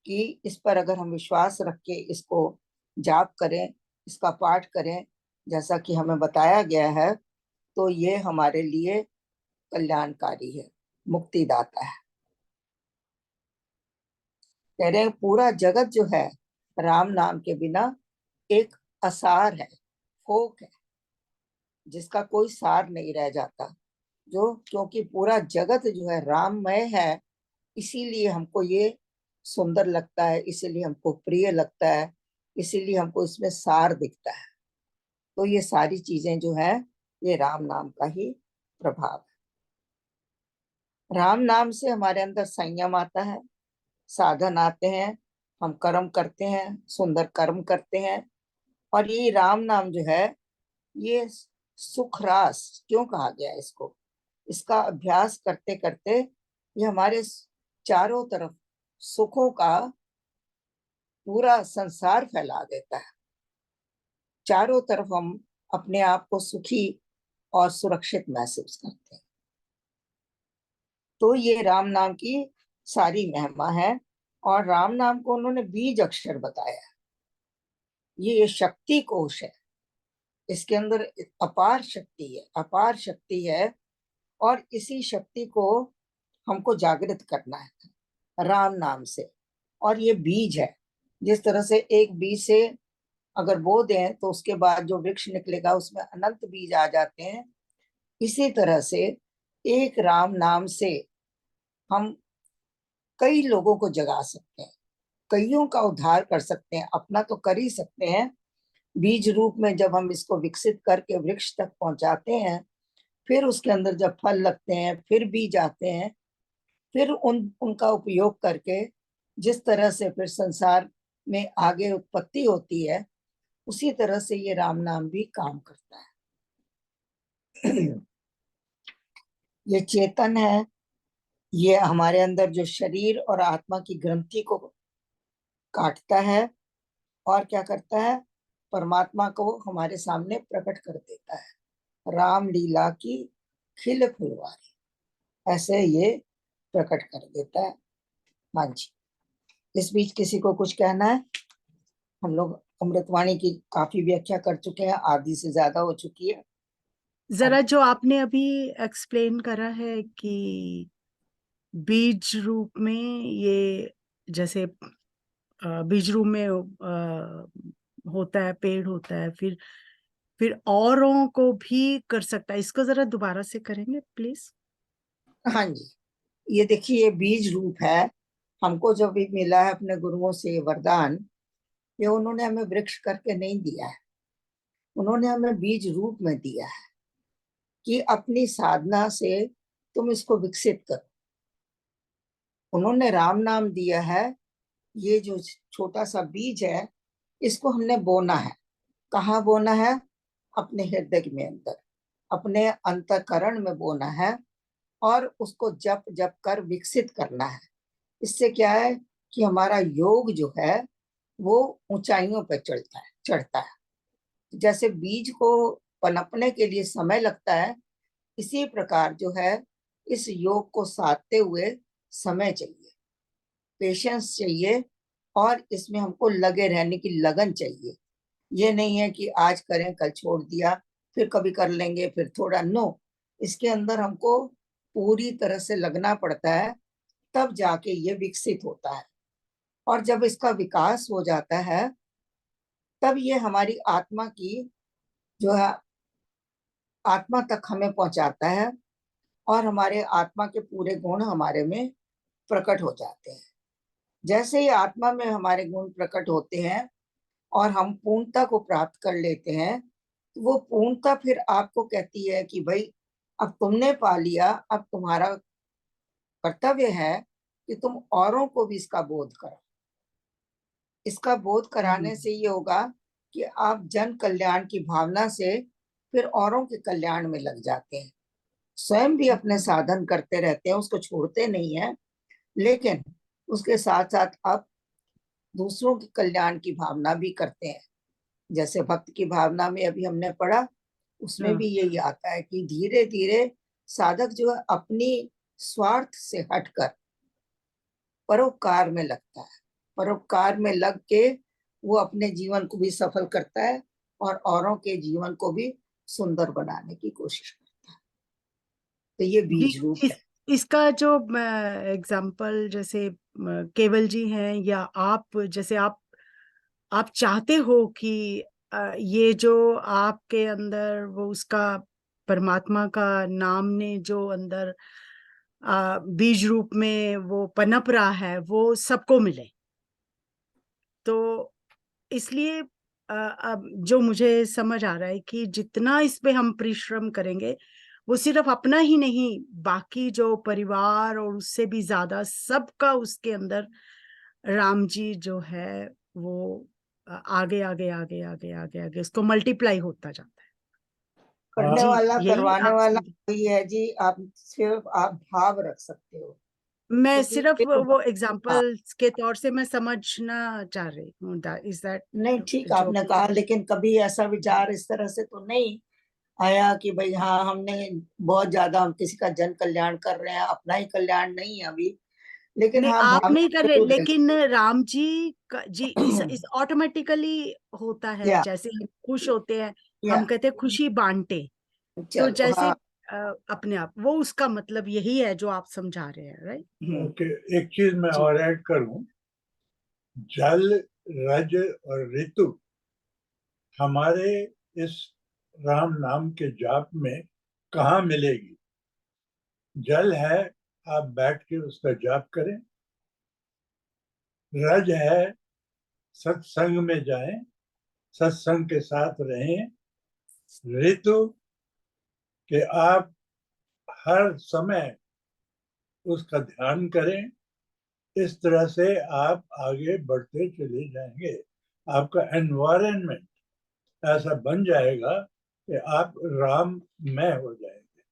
कि इस पर अगर हम विश्वास रख के इसको जाप करें, इसका पाठ करें जैसा कि हमें बताया गया है, तो ये हमारे लिए कल्याणकारी है, मुक्तिदाता है। कह रहे हैं पूरा जगत जो है राम नाम के बिना एक असार है, फोक है, जिसका कोई सार नहीं रह जाता। जो क्योंकि पूरा जगत जो है राममय है, इसीलिए हमको ये सुंदर लगता है, इसीलिए हमको प्रिय लगता है, इसीलिए हमको इसमें सार दिखता है। तो ये सारी चीजें जो है ये राम नाम का ही प्रभाव है। राम नाम से हमारे अंदर संयम आता है, साधन आते हैं, हम कर्म करते हैं, सुंदर कर्म करते हैं। और ये राम नाम जो है ये सुख रास क्यों कहा गया है इसको, इसका अभ्यास करते करते ये हमारे चारों तरफ सुखों का पूरा संसार फैला देता है। चारों तरफ हम अपने आप को सुखी और सुरक्षित महसूस करते हैं। तो ये राम नाम की सारी महिमा है। और राम नाम को उन्होंने बीज अक्षर बताया है। ये शक्ति कोश है, इसके अंदर अपार शक्ति है, अपार शक्ति है। और इसी शक्ति को हमको जागृत करना है राम नाम से। और ये बीज है, जिस तरह से एक बीज से अगर बो दें तो उसके बाद जो वृक्ष निकलेगा उसमें अनंत बीज आ जाते हैं। इसी तरह से एक राम नाम से हम कई लोगों को जगा सकते हैं, कईयों का उद्धार कर सकते हैं, अपना तो कर ही सकते हैं। बीज रूप में जब हम इसको विकसित करके वृक्ष तक पहुंचाते हैं, फिर उसके अंदर जब फल लगते हैं, फिर बीज आते हैं, फिर उनका उपयोग करके जिस तरह से फिर संसार में आगे उत्पत्ति होती है, उसी तरह से ये राम नाम भी काम करता है। ये चेतन है, ये हमारे अंदर जो शरीर और आत्मा की ग्रंथि को काटता है और क्या करता है, परमात्मा को हमारे सामने प्रकट कर देता है। राम लीला की खिल फुलवारी, ऐसे ये प्रकट कर देता है। हाँ जी, इस बीच किसी को कुछ कहना है? हम लोग अमृतवाणी की काफी व्याख्या कर चुके हैं, आधी से ज्यादा हो चुकी है। जरा जो आपने अभी एक्सप्लेन करा है कि बीज रूप में ये जैसे बीज रूप में होता है, पेड़ होता है, फिर औरों को भी कर सकता है, इसको जरा दोबारा से करेंगे प्लीज? हाँ जी, ये देखिए ये बीज रूप है। हमको जो भी मिला है अपने गुरुओं से ये वरदान, ये उन्होंने हमें वृक्ष करके नहीं दिया है, उन्होंने हमें बीज रूप में दिया है कि अपनी साधना से तुम इसको विकसित करो। उन्होंने राम नाम दिया है, ये जो छोटा सा बीज है इसको हमने बोना है। कहाँ बोना है? अपने हृदय में अंदर, अपने अंतःकरण में बोना है और उसको जप जप कर विकसित करना है। इससे क्या है कि हमारा योग जो है वो ऊंचाइयों पर चढ़ता है। जैसे बीज को पनपने के लिए समय लगता है, इसी प्रकार जो है इस योग को साधते हुए समय चाहिए, पेशेंस चाहिए, और इसमें हमको लगे रहने की लगन चाहिए। ये नहीं है कि आज करें कल छोड़ दिया, फिर कभी कर लेंगे, फिर थोड़ा, नो। इसके अंदर हमको पूरी तरह से लगना पड़ता है, तब जाके ये विकसित होता है। और जब इसका विकास हो जाता है तब ये हमारी आत्मा की जो है आत्मा तक हमें पहुंचाता है और हमारे आत्मा के पूरे गुण हमारे में प्रकट हो जाते हैं। जैसे ही आत्मा में हमारे गुण प्रकट होते हैं और हम पूर्णता को प्राप्त कर लेते हैं, तो वो पूर्णता फिर आपको कहती है कि भाई अब तुमने पा लिया, अब तुम्हारा कर्तव्य है कि तुम औरों को भी इसका बोध करो। इसका बोध कराने से ये होगा कि आप जन कल्याण की भावना से फिर औरों के कल्याण में लग जाते हैं। स्वयं भी अपने साधन करते रहते हैं, उसको छोड़ते नहीं है, लेकिन उसके साथ साथ आप दूसरों के कल्याण की भावना भी करते हैं। जैसे भक्त की भावना में अभी हमने पढ़ा, उसमें भी यही आता है कि धीरे धीरे साधक जो है अपनी स्वार्थ से हटकर परोपकार में लगता है। परोपकार में लग के वो अपने जीवन को भी सफल करता है और औरों के जीवन को भी सुंदर बनाने की कोशिश करता है। तो ये बीज रूप है। इसका जो एग्जाम्पल जैसे केवल जी हैं या आप, जैसे आप चाहते हो कि ये जो आपके अंदर वो उसका परमात्मा का नाम ने जो अंदर बीज रूप में वो पनप रहा है वो सबको मिले। तो इसलिए अब जो मुझे समझ आ रहा है कि जितना इस पे हम परिश्रम करेंगे वो सिर्फ अपना ही नहीं, बाकी जो परिवार और उससे भी ज्यादा सबका उसके अंदर राम जी जो है वो आगे आगे आगे आगे आगे आगे उसको मल्टीप्लाई होता जाता है। करने जी, वाला यही करवाने आप वाला समझ। वही है जी। आप सिर्फ आप भाव रख सकते हो, मैं क्योंकि सिर्फ सिर्फ वो हाँ, एग्जाम्पल के तौर से मैं समझना चाह रही हूँ, इज दैट नहीं ठीक जो आपने कहा, लेकिन कभी ऐसा विचार इस तरह से तो नहीं आया कि भाई हाँ हमने बहुत ज्यादा हम किसी का जन कल्याण कर रहे हैं, अपना ही कल्याण नहीं है अभी, लेकिन नहीं हाँ आप भावना नहीं कर रहे, जरूर है। लेकिन राम जी जी इस ऑटोमेटिकली होता है। या जैसे हम खुश होते हैं, या हम कहते हैं खुशी बांटे, तो चलो जैसे हाँ। अपने आप वो उसका मतलब यही है जो आप समझा रहे हैं, राइट? ओके, एक चीज मैं जी और ऐड करूं, जल, रज और ऋतु हमारे इस राम नाम के जाप में कहाँ मिलेगी? जल है, आप बैठ के उसका जाप करें। रज है, सत्संग में जाएं, सत्संग के साथ रहें। ऋतु कि आप हर समय उसका ध्यान करें। इस तरह से आप आगे बढ़ते चले जाएंगे। आपका एनवायरनमेंट ऐसा बन जाएगा कि आप राममय हो जाएंगे।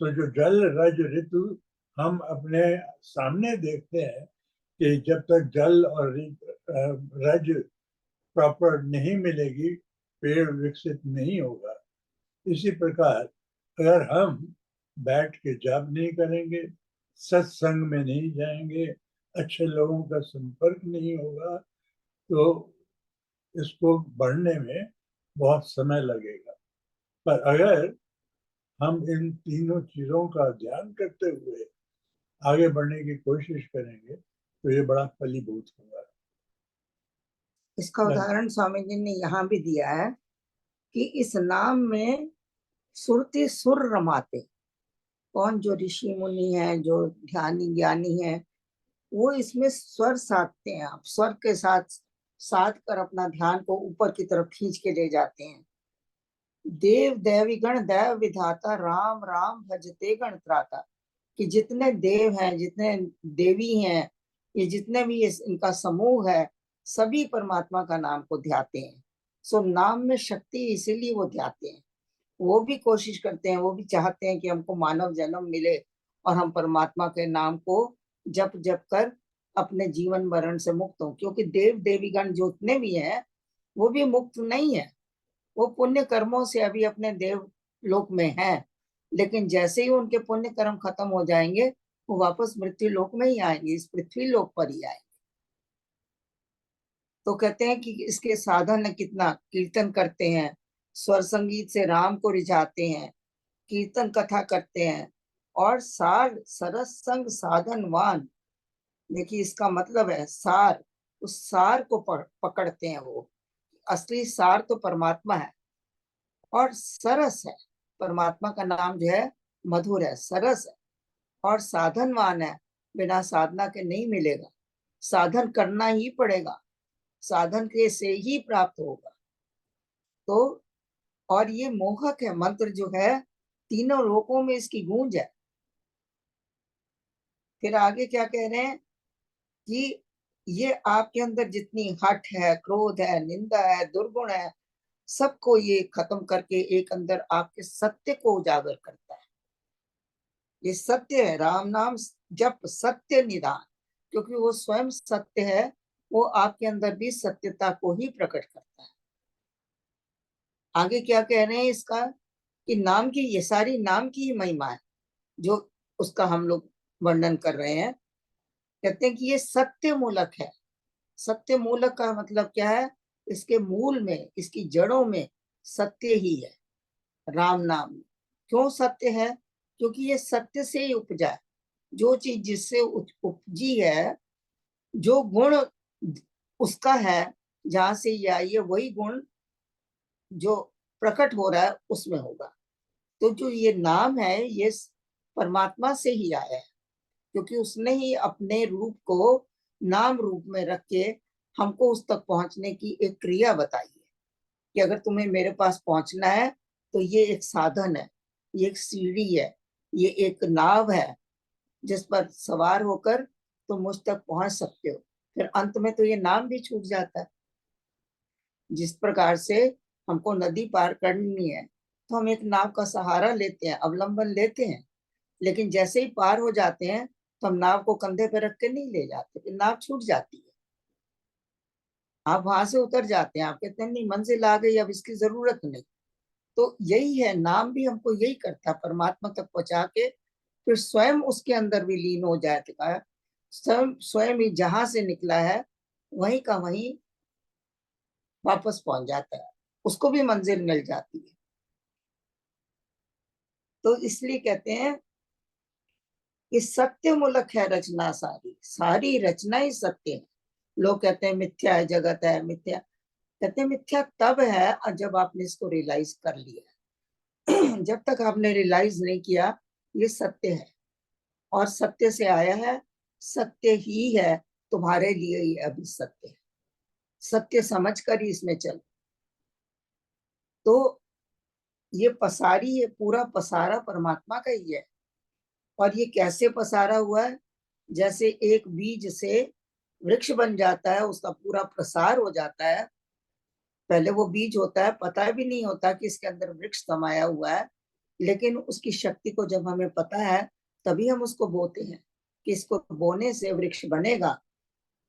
तो जो जल, रज, ऋतु हम अपने सामने देखते हैं कि जब तक जल और रज प्रॉपर नहीं मिलेगी, पेड़ विकसित नहीं होगा। इसी प्रकार अगर हम बैठ के जाप नहीं करेंगे, सत्संग में नहीं जाएंगे, अच्छे लोगों का संपर्क नहीं होगा, तो इसको बढ़ने में बहुत समय लगेगा। पर अगर हम इन तीनों चीजों का ध्यान करते हुए आगे बढ़ने की कोशिश करेंगे तो ये बड़ा फलीभूत होगा। इसका उदाहरण स्वामी जी ने यहाँ भी दिया है कि इस नाम में सुरति सुर रमाते। कौन? जो ऋषि मुनि है, जो ध्यानी ज्ञानी है, वो इसमें स्वर साधते हैं। आप स्वर के साथ साध कर अपना ध्यान को ऊपर की तरफ खींच के ले जाते हैं। देव देवीगण दैव विधाता, राम राम भजते गण त्राता। कि जितने देव हैं, जितने देवी हैं, ये जितने भी इनका समूह है, सभी परमात्मा का नाम को ध्याते हैं। सो नाम में शक्ति, इसीलिए वो ध्याते हैं। वो भी कोशिश करते हैं, वो भी चाहते हैं कि हमको मानव जन्म मिले और हम परमात्मा के नाम को जप जप कर अपने जीवन मरण से मुक्त हो। क्योंकि देव देवीगण जितने भी हैं वो भी मुक्त नहीं है, वो पुण्य कर्मों से अभी अपने देव लोक में हैं। लेकिन जैसे ही उनके पुण्य कर्म खत्म हो जाएंगे, वो वापस मृत्यु लोक में ही आएंगे, इस पृथ्वी लोक पर ही आएंगे। तो कहते हैं कि इसके साधन कितना, कीर्तन करते हैं, स्वर संगीत से राम को रिझाते हैं, कीर्तन कथा करते हैं, और सार सरस संग साधनवान। देखिए इसका मतलब है सार, उस सार को पकड़ते हैं। वो असली सार तो परमात्मा है, और सरस है। परमात्मा का नाम जो है मधुर है, सरस है, और साधनवान है। बिना साधना के नहीं मिलेगा, साधन करना ही पड़ेगा, साधन के से ही प्राप्त होगा। तो और ये मोहक है मंत्र जो है, तीनों लोकों में इसकी गूंज है। फिर आगे क्या कह रहे हैं कि ये आपके अंदर जितनी हठ है, क्रोध है, निंदा है, दुर्गुण है, सबको ये खत्म करके एक अंदर आपके सत्य को उजागर करता है। ये सत्य है, राम नाम जप सत्य निदान, क्योंकि वो स्वयं सत्य है। वो आपके अंदर भी सत्यता को ही प्रकट करता है। आगे क्या कह रहे हैं इसका, कि नाम की, ये सारी नाम की ही महिमा है जो उसका हम लोग वर्णन कर रहे हैं। कहते हैं कि ये सत्य मूलक है। सत्य मूलक का मतलब क्या है? इसके मूल में, इसकी जड़ों में सत्य ही है। राम नाम क्यों सत्य है? क्योंकि ये सत्य से ही उपजा है। जो चीज जिससे उपजी है, जो गुण उसका है, जहां से ये आई है, वही गुण जो प्रकट हो रहा है उसमें होगा। तो जो ये नाम है ये परमात्मा से ही आया है, क्योंकि उसने ही अपने रूप को नाम रूप में रख के हमको उस तक पहुंचने की एक क्रिया बताई है कि अगर तुम्हें मेरे पास पहुंचना है तो ये एक साधन है, ये एक सीढ़ी है, ये एक नाव है जिस पर सवार होकर तुम मुझ तक पहुंच सकते हो। फिर अंत में तो ये नाम भी छूट जाता है। जिस प्रकार से हमको नदी पार करनी है तो हम एक नाव का सहारा लेते हैं, अवलंबन लेते हैं, लेकिन जैसे ही पार हो जाते हैं तो हम नाव को कंधे पे रख के नहीं ले जाते, फिर नाव छूट जाती है। आप वहां से उतर जाते हैं, आप कहते हैं नहीं मंजिल आ गई, अब इसकी जरूरत नहीं। तो यही है, नाम भी हमको यही करता है, परमात्मा तक पहुंचा के फिर स्वयं उसके अंदर विलीन हो जाता है। स्वयं स्वयं ही जहां से निकला है वहीं का वहीं वापस पहुंच जाता है, उसको भी मंजिल मिल जाती है। तो इसलिए कहते हैं कि सत्य मूलक है रचना सारी, सारी रचना ही सत्य है। लोग कहते हैं मिथ्या है, जगत है मिथ्या। कहते हैं मिथ्या तब है जब आपने इसको रियलाइज कर लिया। जब तक आपने रियलाइज नहीं किया ये सत्य है और सत्य से आया है, सत्य ही है, तुम्हारे लिए ही अभी सत्य है। सत्य समझ कर ही इसमें चल। तो ये पसारी, ये पूरा पसारा परमात्मा का ही है। और ये कैसे पसारा हुआ है? जैसे एक बीज से वृक्ष बन जाता है, उसका पूरा प्रसार हो जाता है। पहले वो बीज होता है, पता भी नहीं होता कि इसके अंदर वृक्ष समाया हुआ है, लेकिन उसकी शक्ति को जब हमें पता है तभी हम उसको बोते हैं कि इसको बोने से वृक्ष बनेगा।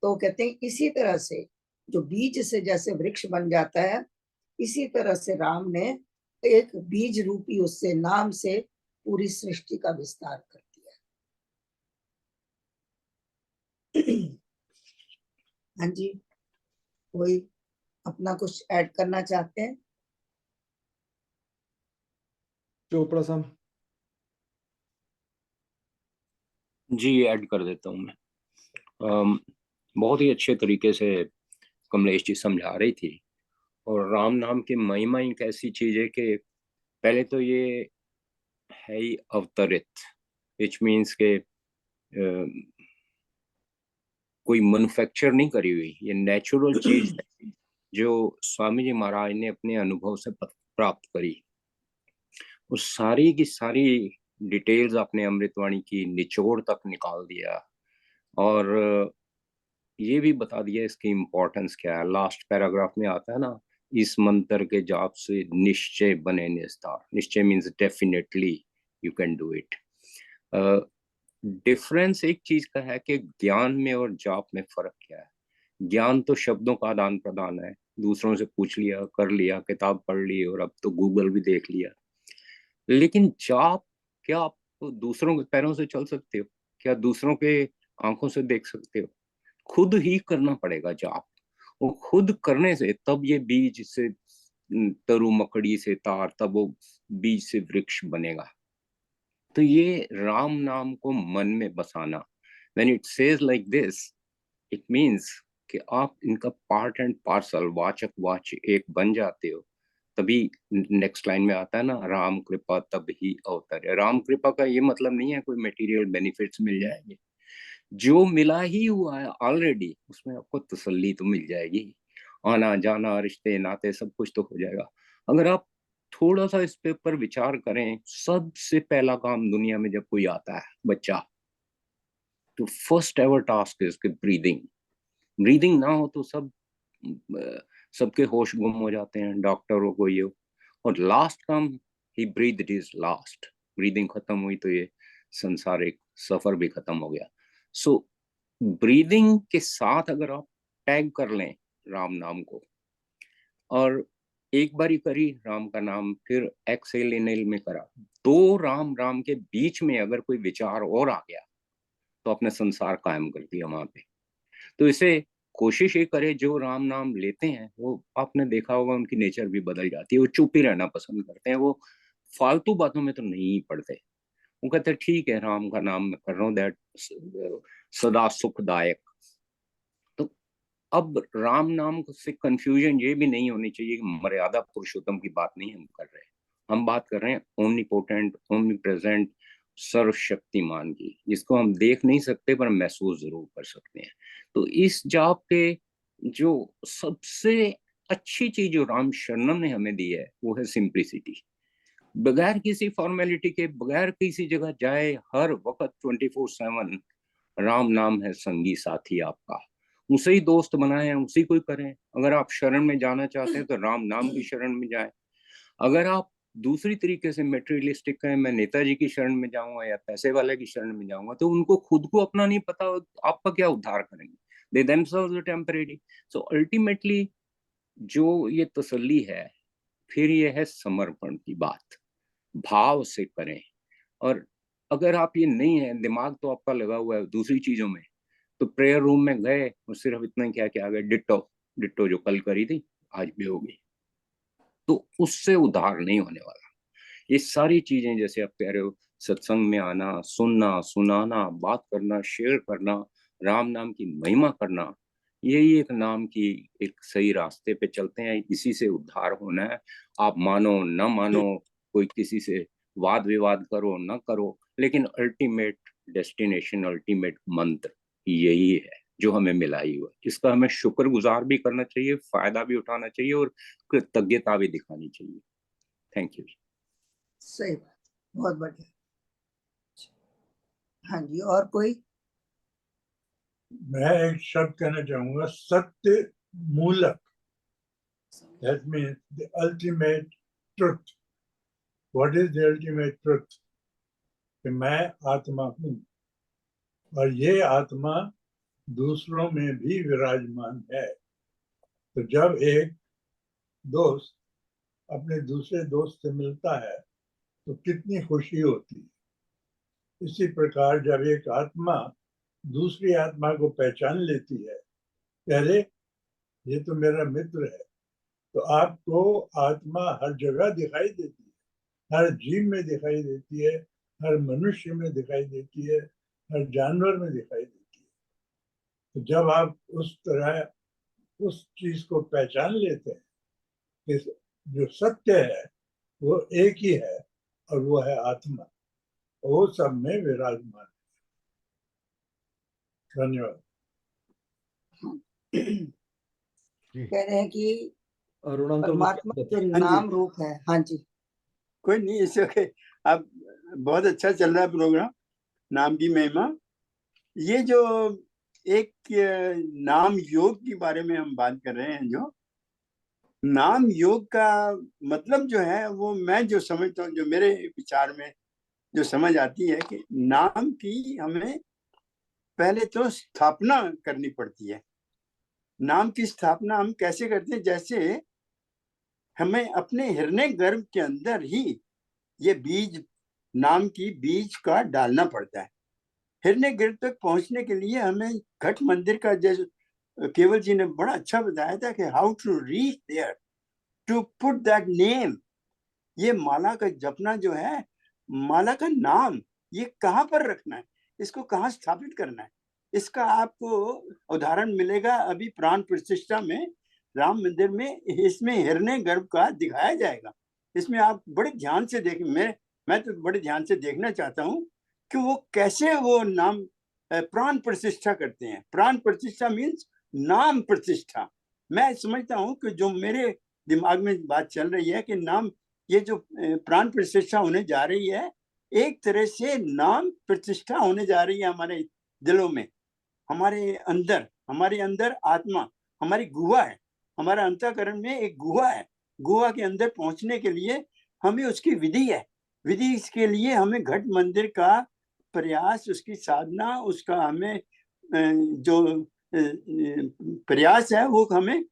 तो कहते हैं इसी तरह से जो बीज से जैसे वृक्ष बन जाता है, इसी तरह से राम ने एक बीज रूपी उससे नाम से पूरी सृष्टि का विस्तार कर दिया। हाँ जी, कोई अपना कुछ ऐड करना चाहते हैं? चोपड़ा साहब। जी ऐड कर देता हूँ मैं। बहुत ही अच्छे तरीके से कमलेश जी समझा रही थी। और राम नाम की महिमा एक ऐसी चीज है कि पहले तो ये है ही अवतरित, विच मीन्स के कोई मैन्युफैक्चर नहीं करी हुई, ये नेचुरल चीज है जो स्वामी जी महाराज ने अपने अनुभव से प्राप्त करी। उस सारी की सारी डिटेल्स आपने अमृतवाणी की निचोड़ तक निकाल दिया और ये भी बता दिया इसकी इम्पोर्टेंस क्या है। लास्ट पैराग्राफ में आता है ना, इस मंत्र के जाप से निश्चय बने निस्तार। निश्चय means definitely you can do it. Difference एक चीज का है कि ज्ञान में और जाप में फर्क क्या है। ज्ञान तो शब्दों का आदान प्रदान है, दूसरों से पूछ लिया, कर लिया, किताब पढ़ ली और अब तो गूगल भी देख लिया। लेकिन जाप, क्या आप दूसरों के पैरों से चल सकते हो? क्या दूसरों के आंखों से देख सकते हो? खुद ही करना पड़ेगा जाप। वो खुद करने से तब ये बीज से तरु, मकड़ी से तार, तब वो बीज से वृक्ष बनेगा। तो ये राम नाम को मन में बसाना, when it says like this, it means कि आप इनका पार्ट एंड पार्सल, वाचक वाच्य एक बन जाते हो। तभी नेक्स्ट लाइन में आता है ना, राम कृपा तब ही अवतरे। राम कृपा का ये मतलब नहीं है कोई मटेरियल बेनिफिट्स मिल जाएंगे, जो मिला ही हुआ है ऑलरेडी उसमें आपको तसल्ली तो मिल जाएगी। आना जाना, रिश्ते नाते, सब कुछ तो हो जाएगा। अगर आप थोड़ा सा इस पे ऊपर विचार करें, सबसे पहला काम दुनिया में जब कोई आता है बच्चा, तो first ever task is breathing. Breathing ना हो तो सबके होश गुम हो जाते हैं, डॉक्टर हो कोई हो। और लास्ट काम, ही ब्रीथ इज लास्ट। ब्रीदिंग खत्म हुई तो ये संसारिक सफर भी खत्म हो गया। सो ब्रीदिंग के साथ अगर आप टैग कर लें राम नाम को, और एक बारी करी राम का नाम, फिर एक्सेल इनहेल में करा, दो राम राम के बीच में अगर कोई विचार और आ गया तो अपने संसार कायम कर दिया वहां पे। तो इसे कोशिश ये करे, जो राम नाम लेते हैं वो आपने देखा होगा उनकी नेचर भी बदल जाती है। वो चुप ही रहना पसंद करते हैं, वो फालतू बातों में तो नहीं पड़ते। वो कहते ठीक है, राम का नाम मैं कर रहा हूँ, दैट सदा सुखदायक। तो अब राम नाम से कंफ्यूजन ये भी नहीं होनी चाहिए कि मर्यादा पुरुषोत्तम की बात नहीं हम कर रहे हैं, हम बात कर रहे हैं ओमनीपोटेंट, ओमनीप्रेजेंट, सर्वशक्तिमान की, जिसको हम देख नहीं सकते पर महसूस जरूर कर सकते हैं। तो इस जाप के जो सबसे अच्छी चीज जो राम शरणम ने हमें दी है वो है सिंप्लिसिटी। बगैर किसी फॉर्मेलिटी के, बगैर किसी जगह जाए, हर वक्त 24/7 राम नाम है संगी साथी आपका, उसे ही दोस्त बनाए, उसी को ही करें। अगर आप शरण में जाना चाहते हैं तो राम नाम की शरण में जाए। अगर आप दूसरी तरीके से मेटेरियलिस्टिक कहें, मैं नेताजी की शरण में जाऊंगा या पैसे वाले की शरण में जाऊंगा, तो उनको खुद को अपना नहीं पता, आपका क्या उद्धार करेंगे? दे themselves are temporary. So ultimately जो ये तसल्ली है, फिर ये है समर्पण की बात, भाव से करें। और अगर आप ये नहीं है, दिमाग तो आपका लगा हुआ है दूसरी चीजों में, तो प्रेयर रूम में गए और सिर्फ इतना क्या क्या आ गए, डिट्टो डिट्टो जो कल करी थी आज भी होगी, तो उससे उद्धार नहीं होने वाला। ये सारी चीजें जैसे आप कह रहे हो, सत्संग में आना, सुनना, सुनाना, बात करना, शेयर करना, राम नाम की महिमा करना, यही एक नाम की एक सही रास्ते पे चलते हैं, इसी से उद्धार होना है। आप मानो न मानो, कोई किसी से वाद विवाद करो न करो, लेकिन अल्टीमेट डेस्टिनेशन, अल्टीमेट मंत्र यही है जो हमें मिला ही हुआ। इसका हमें शुक्रगुजार भी करना चाहिए, फायदा भी उठाना चाहिए और कृतज्ञता भी दिखानी चाहिए। Thank you. सही बात, बहुत बढ़िया। हाँ जी, और कोई? मैं एक शब्द कहना चाहूंगा, सत्य मूलक। That means the ultimate truth. What is the ultimate truth? कि मैं आत्मा हूँ और ये आत्मा दूसरों में भी विराजमान है। तो जब एक दोस्त अपने दूसरे दोस्त से मिलता है तो कितनी खुशी होती है। इसी प्रकार जब एक आत्मा दूसरी आत्मा को पहचान लेती है, अरे ये तो मेरा मित्र है, तो आपको आत्मा हर जगह दिखाई देती है, हर जीव में दिखाई देती है, हर मनुष्य में दिखाई देती है, हर जानवर में दिखाई देती है। तो जब आप उस तरह उस चीज को पहचान लेते हैं कि जो सत्य है वो एक ही है और वो है आत्मा, वो सब में विराजमान है। धन्यवाद। कह रहे हैं कि अरुण अंकल परमात्मा जो हाँ जी। नाम रूप है। हाँ जी, कोई नहीं, इसे अब बहुत अच्छा चल रहा है प्रोग्राम, नाम की महिमा। ये जो एक नाम योग के बारे में हम बात कर रहे हैं, जो नाम योग का मतलब जो है वो मैं जो समझता हूँ, जो मेरे विचार में जो समझ आती है कि नाम की हमें पहले तो स्थापना करनी पड़ती है। नाम की स्थापना हम कैसे करते हैं? जैसे हमें अपने हृदय गर्भ के अंदर ही ये बीज, नाम की बीज का डालना पड़ता है। हृदय गर्भ तक पहुंचने के लिए हमें घट मंदिर का, जैसे केवल जी ने बड़ा अच्छा बताया था कि how to reach there, to put that name. ये माला का जपना जो है, माला का नाम ये कहाँ पर रखना है, इसको कहाँ स्थापित करना है, इसका आपको उदाहरण मिलेगा अभी प्राण प्रतिष्ठा में, राम मंदिर में। इसमें हिरण्य गर्भ का दिखाया जाएगा। इसमें आप बड़े ध्यान से देखें, मैं तो बड़े ध्यान से देखना चाहता हूँ कि वो कैसे वो नाम प्राण प्रतिष्ठा करते हैं। प्राण प्रतिष्ठा मीन्स नाम प्रतिष्ठा। मैं समझता हूँ कि जो मेरे दिमाग में बात चल रही है कि नाम, ये जो प्राण प्रतिष्ठा होने जा रही है, एक तरह से नाम प्रतिष्ठा होने जा रही है हमारे दिलों में, हमारे अंदर आत्मा हमारी गुहा है, हमारा अंतःकरण में एक गुहा है। गुहा के अंदर पहुंचने के लिए हमें उसकी विधि है। विधि के लिए हमें घट मंदिर का प्रयास, उसकी साधना, उसका हमें जो प्रयास है वो हमें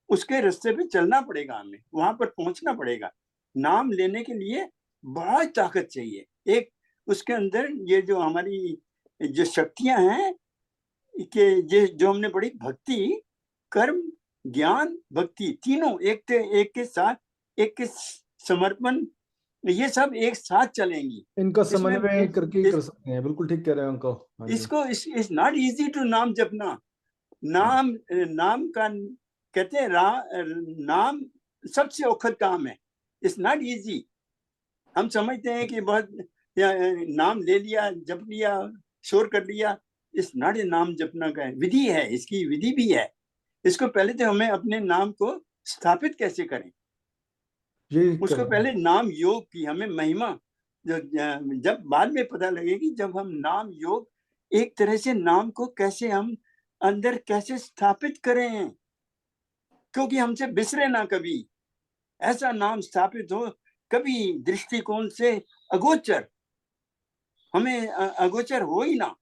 उसके रास्ते पे चलना पड़ेगा, हमें वहां पर पहुंचना पड़ेगा। नाम लेने के लिए बहुत ताकत चाहिए एक, उसके अंदर ये जो हमारी जो शक्तियां हैं कि जो हमने पढ़ी, भक्ति, कर्म, ज्ञान, भक्ति, तीनों एक के साथ, एक के समर्पण ये सब एक साथ चलेंगी। इनका इसमें समन्वय करके ही इस, कर सकते हैं, बिल्कुल ठीक कह रहे हैं अंकल। हाँ जी। इसको इस नॉट इजी टू नाम जपना। नाम नाम का कहते हैं नाम सबसे औखद काम है। It's not easy. हम समझते हैं कि बहुत नाम ले लिया, जप लिया, शोर कर लिया। इस नॉट नाम जपना का है, विधि है, इसकी विधि भी है। इसको पहले तो हमें अपने नाम को स्थापित कैसे करें, ये उसको कर पहले नाम योग की हमें महिमा जब बाद में पता लगेगी, जब हम नाम योग एक तरह से नाम को कैसे हम अंदर कैसे स्थापित करें, क्योंकि हमसे बिसरे ना कभी। ऐसा नाम स्थापित हो कभी दृष्टिकोण से अगोचर, हमें अगोचर हो ही ना,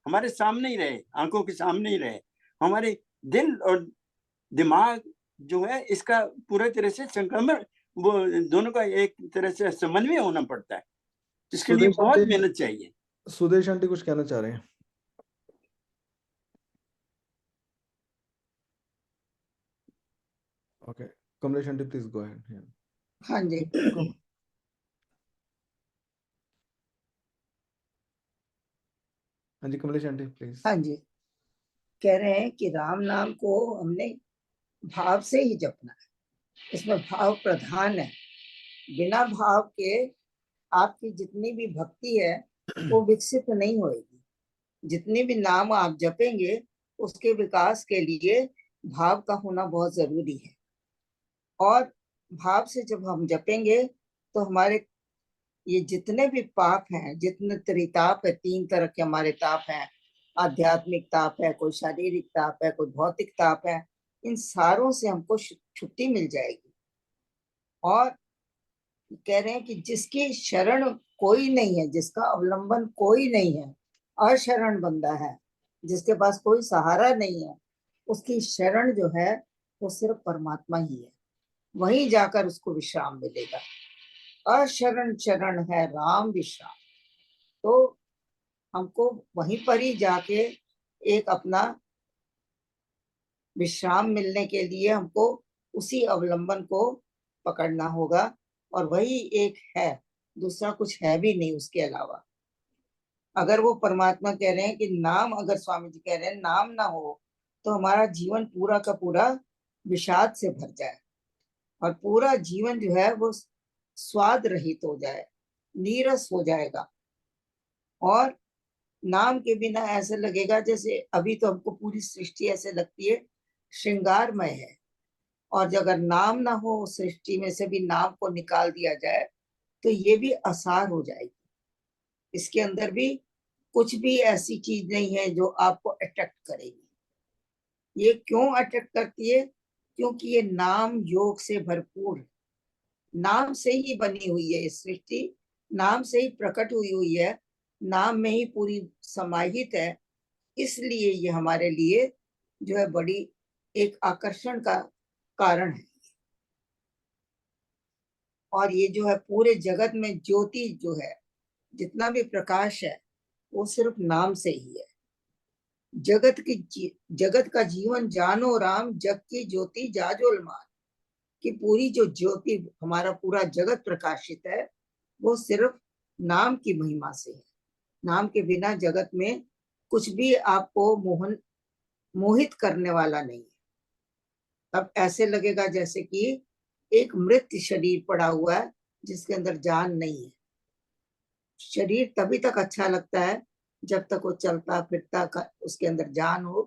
हमारे सामने ही रहे, आंखों के सामने ही रहे। हमारे दिल और दिमाग जो है इसका पूरे तरह से संक्रमण, वो दोनों का एक तरह से समन्वय होना पड़ता है। इसके लिए सुदेश बहुत आंटी, मेहनत चाहिए। सुदेश आंटी कुछ कहना चाह रहे हैं। Okay, Kamlesh aunty please go ahead. हाँ जी। हाँ जी कमलेश आंटी प्लीज। हाँ जी, कह रहे हैं कि राम नाम को हमने भाव से ही जपना है, इसमें भाव प्रधान है। बिना भाव के आपकी जितनी भी भक्ति है वो विकसित नहीं होगी। जितने भी नाम आप जपेंगे उसके विकास के लिए भाव का होना बहुत जरूरी है। और भाव से जब हम जपेंगे तो हमारे ये जितने भी पाप हैं, जितने त्रिताप है, 3 तरह के हमारे ताप हैं, आध्यात्मिक ताप है, कोई शारीरिक ताप है, कोई भौतिक ताप है, इन सारों से हमको छुट्टी मिल जाएगी। और कह रहे हैं कि जिसकी शरण कोई नहीं है, जिसका अवलंबन कोई नहीं है, अशरण बंदा है, जिसके पास कोई सहारा नहीं है, उसकी शरण जो है वो सिर्फ परमात्मा ही है। वहीं जाकर उसको विश्राम मिलेगा। अशरण शरण है राम विश्राम। तो हमको वहीं पर ही जाके एक अपना विश्राम मिलने के लिए हमको उसी अवलंबन को पकड़ना होगा। और वही एक है, दूसरा कुछ है भी नहीं उसके अलावा। अगर वो परमात्मा कह रहे हैं कि नाम, अगर स्वामी जी कह रहे हैं नाम ना हो तो हमारा जीवन पूरा का पूरा विषाद से भर जाए और पूरा जीवन जो है वो स्वाद रहित हो जाए, नीरस हो जाएगा। और नाम के बिना ऐसे लगेगा जैसे अभी तो हमको पूरी सृष्टि ऐसे लगती है श्रृंगारमय है, और अगर नाम ना हो, सृष्टि में से भी नाम को निकाल दिया जाए तो ये भी असार हो जाएगी। इसके अंदर भी कुछ भी ऐसी चीज नहीं है जो आपको अट्रैक्ट करेगी। ये क्यों अट्रैक्ट करती है? क्योंकि ये नाम योग से भरपूर है। नाम से ही बनी हुई है ये सृष्टि, नाम से ही प्रकट हुई है, नाम में ही पूरी समाहित है। इसलिए ये हमारे लिए जो है बड़ी एक आकर्षण का कारण है। और ये जो है पूरे जगत में ज्योति जो है, जितना भी प्रकाश है वो सिर्फ नाम से ही है। जगत का जीवन जानो राम, जग की ज्योति जाजोल मान। कि पूरी जो ज्योति, हमारा पूरा जगत प्रकाशित है वो सिर्फ नाम की महिमा से है। नाम के बिना जगत में कुछ भी आपको मोहित करने वाला नहीं है। अब ऐसे लगेगा जैसे कि एक मृत शरीर पड़ा हुआ है जिसके अंदर जान नहीं है। शरीर तभी तक अच्छा लगता है जब तक वो चलता फिरता उसके अंदर जान हो,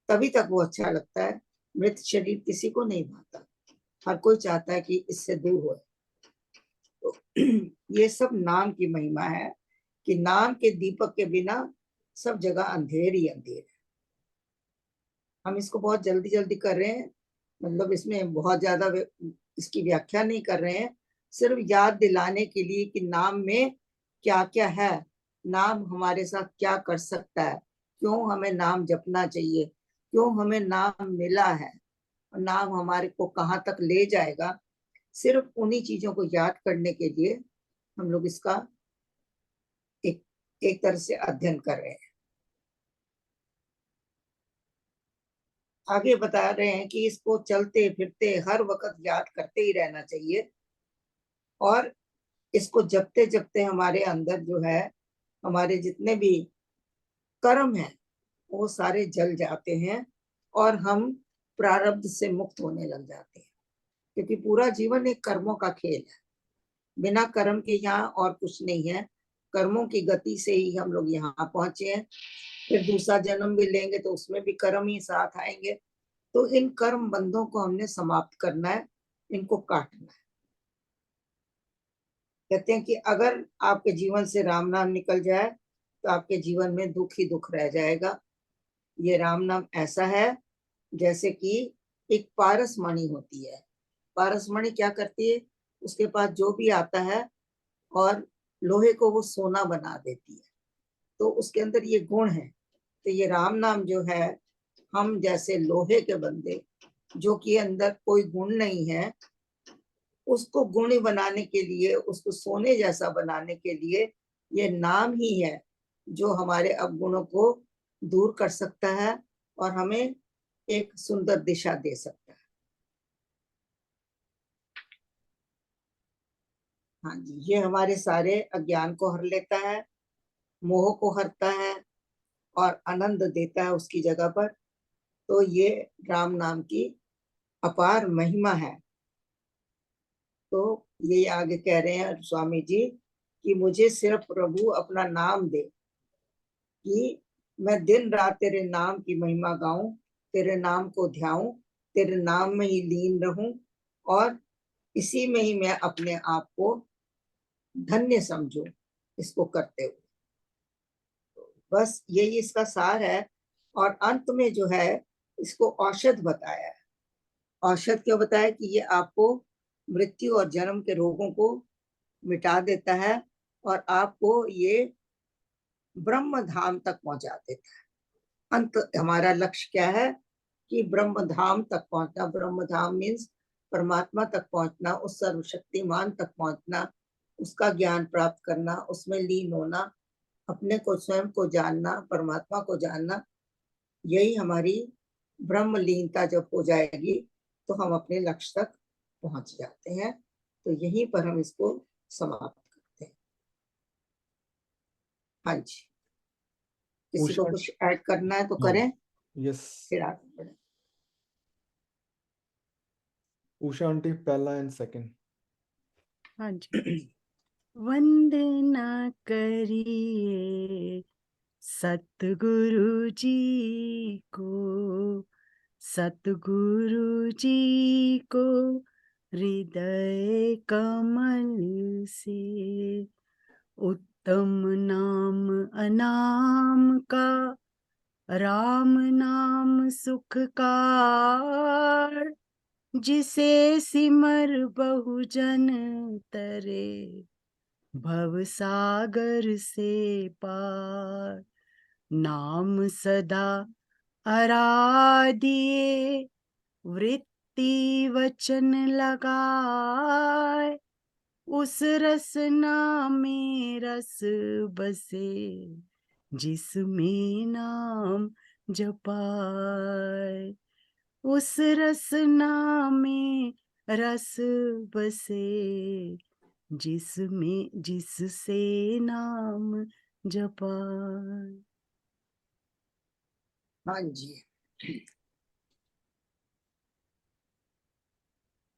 तभी तक वो अच्छा लगता है। मृत शरीर किसी को नहीं भाता, हर कोई चाहता है कि इससे दूर हो। तो ये सब नाम की महिमा है कि नाम के दीपक के बिना सब जगह अंधेर ही अंधेर है। हम इसको बहुत जल्दी जल्दी कर रहे हैं, मतलब इसमें बहुत ज्यादा इसकी व्याख्या नहीं कर रहे हैं, सिर्फ याद दिलाने के लिए कि नाम में क्या क्या है, नाम हमारे साथ क्या कर सकता है, क्यों हमें नाम जपना चाहिए, क्यों हमें नाम मिला है, नाम हमारे को कहाँ तक ले जाएगा। सिर्फ उन्हीं चीजों को याद करने के लिए हम लोग इसका एक तरह से अध्ययन कर रहे हैं। आगे बता रहे हैं कि इसको चलते फिरते हर वक्त याद करते ही रहना चाहिए। और इसको जपते जपते हमारे अंदर जो है हमारे जितने भी कर्म हैं वो सारे जल जाते हैं और हम प्रारब्ध से मुक्त होने लग जाते हैं, क्योंकि पूरा जीवन एक कर्मों का खेल है। बिना कर्म के यहाँ और कुछ नहीं है, कर्मों की गति से ही हम लोग यहाँ पहुंचे हैं। फिर दूसरा जन्म भी लेंगे तो उसमें भी कर्म ही साथ आएंगे। तो इन कर्म बंधों को हमने समाप्त करना है, इनको काटना है। कहते हैं कि अगर आपके जीवन से राम नाम निकल जाए तो आपके जीवन में दुख ही दुख रह जाएगा। ये राम नाम ऐसा है जैसे कि एक पारसमणि होती है। पारसमणि क्या करती है, उसके पास जो भी आता है और लोहे को वो सोना बना देती है। तो उसके अंदर ये गुण है। तो ये राम नाम जो है, हम जैसे लोहे के बंदे जो कि अंदर कोई गुण नहीं है, उसको गुणी बनाने के लिए, उसको सोने जैसा बनाने के लिए ये नाम ही है जो हमारे अवगुणों को दूर कर सकता है और हमें एक सुंदर दिशा दे सकता है। हाँ जी, ये हमारे सारे अज्ञान को हर लेता है, मोह को हरता है और आनंद देता है उसकी जगह पर। तो ये राम नाम की अपार महिमा है। तो ये आगे कह रहे हैं स्वामी जी कि मुझे सिर्फ प्रभु अपना नाम दे, कि मैं दिन रात तेरे नाम की महिमा गाऊं, तेरे नाम को ध्याऊं, तेरे नाम में ही लीन रहूं और इसी में ही मैं अपने आप को धन्य समझूं इसको करते हुए। बस यही इसका सार है। और अंत में जो है इसको औषध बताया है। औषध क्यों बताया, कि ये आपको मृत्यु और जन्म के रोगों को मिटा देता है और आपको ये ब्रह्म धाम तक पहुंचा देता है। अंत हमारा लक्ष्य क्या है, कि ब्रह्म धाम तक पहुंचना। ब्रह्म धाम मीन्स परमात्मा तक पहुंचना, उस सर्वशक्तिमान तक पहुंचना, उसका ज्ञान प्राप्त करना, उसमें लीन होना, अपने को स्वयं को जानना, परमात्मा को जानना। यही हमारी ब्रह्म लीनता जब हो जाएगी तो हम अपने लक्ष्य तक पहुंच जाते हैं। तो यहीं पर हम इसको समाप्त करते हैं। हाँ जी, किसी को कुछ ऐड करना है तो करें, यस, फिर आगे बढ़े। उषा आंटी पहला एंड सेकंड। हाँ जी। वंदना करिए सतगुरु जी को, सतगुरु जी को हृदय कमल से। उत्तम नाम अनाम का, राम नाम सुखकार। जिसे सिमर बहुजन तरे, भव सागर से पार। नाम सदा आराधिए, वृत्ति वचन लगाए। उस रसना में रस बसे, जिसमें नाम जपाए। उस रसना में रस बसे, जिससे नाम जपाए। हाँ जी,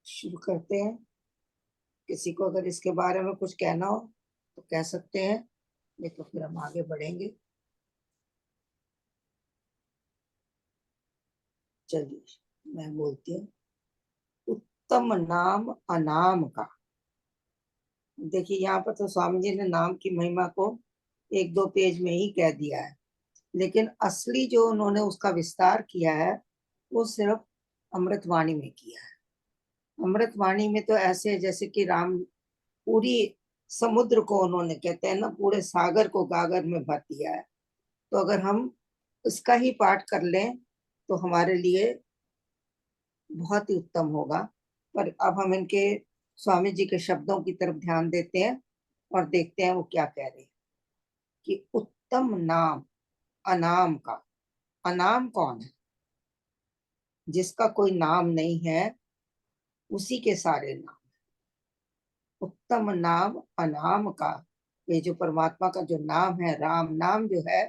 शुरू करते हैं। किसी को अगर इसके बारे में कुछ कहना हो तो कह सकते हैं, नहीं तो फिर हम आगे बढ़ेंगे। चलिए मैं बोलती हूँ। उत्तम नाम अनाम का। देखिए यहाँ पर तो स्वामी जी ने नाम की महिमा को 1-2 पेज में ही कह दिया है, लेकिन असली जो उन्होंने उसका विस्तार किया है वो सिर्फ अमृतवाणी में किया है। अमृतवाणी में तो ऐसे जैसे कि राम पूरी समुद्र को, उन्होंने कहते हैं ना, पूरे सागर को गागर में भर दिया है। तो अगर हम इसका ही पाठ कर लें तो हमारे लिए बहुत ही उत्तम होगा। पर अब हम इनके स्वामी जी के शब्दों की तरफ ध्यान देते हैं और देखते हैं वो क्या कह रहे हैं। कि उत्तम नाम अनाम का। अनाम कौन है? जिसका कोई नाम नहीं है, उसी के सारे नाम। उत्तम नाम अनाम का। ये जो परमात्मा का जो नाम है, राम नाम जो है,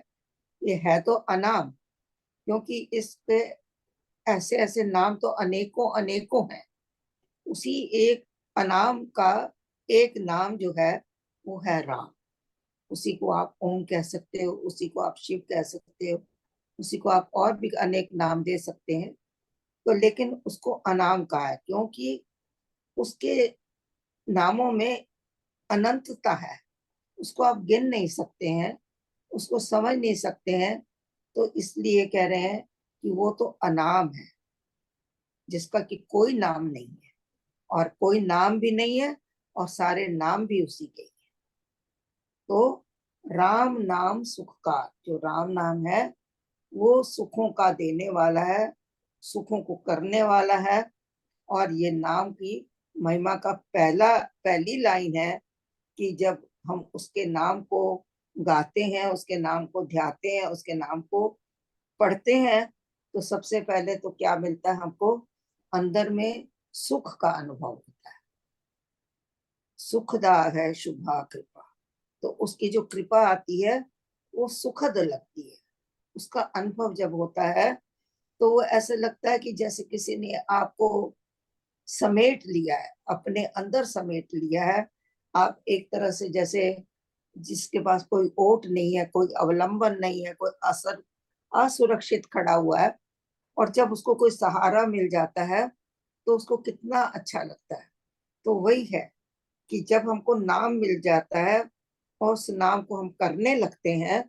ये है तो अनाम, क्योंकि इस पे ऐसे ऐसे नाम तो अनेकों अनेकों हैं। उसी एक अनाम का एक नाम जो है वो है राम। उसी को आप ओम कह सकते हो, उसी को आप शिव कह सकते हो, उसी को आप और भी अनेक नाम दे सकते हैं। तो लेकिन उसको अनाम कहा है क्योंकि उसके नामों में अनंतता है। उसको आप गिन नहीं सकते हैं, उसको समझ नहीं सकते हैं। तो इसलिए कह रहे हैं कि वो तो अनाम है, जिसका कि कोई नाम नहीं है, और कोई नाम भी नहीं है, और सारे नाम भी उसी के ही हैं। तो राम नाम सुख का, जो राम नाम है वो सुखों का देने वाला है, सुखों को करने वाला है। और ये नाम की महिमा का पहली लाइन है कि जब हम उसके नाम को गाते हैं, उसके नाम को ध्याते हैं, उसके नाम को पढ़ते हैं, तो सबसे पहले तो क्या मिलता है हमको? अंदर में सुख का अनुभव होता है। सुखदा है शुभा कृपा। तो उसकी जो कृपा आती है वो सुखद लगती है। उसका अनुभव जब होता है तो वो ऐसे लगता है कि जैसे किसी ने आपको समेट लिया है, अपने अंदर समेट लिया है। आप एक तरह से जैसे जिसके पास कोई ओट नहीं है, कोई अवलंबन नहीं है, कोई असर असुरक्षित खड़ा हुआ है, और जब उसको कोई सहारा मिल जाता है तो उसको कितना अच्छा लगता है। तो वही है कि जब हमको नाम मिल जाता है और उस नाम को हम करने लगते हैं,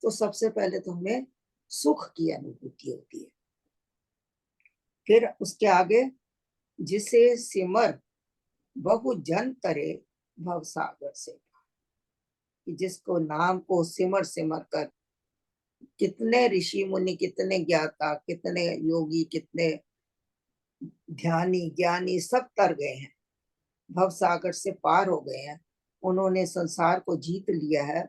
तो सबसे पहले तो हमें सुख की अनुभूति होती है। फिर उसके आगे, जिसे सिमर बहु जन तरे भव सागर से, कि जिसको नाम को सिमर सिमर कर कितने ऋषि मुनि, कितने ज्ञाता, कितने योगी, कितने ध्यानी ज्ञानी सब तर गए हैं, भव सागर से पार हो गए हैं। उन्होंने संसार को जीत लिया है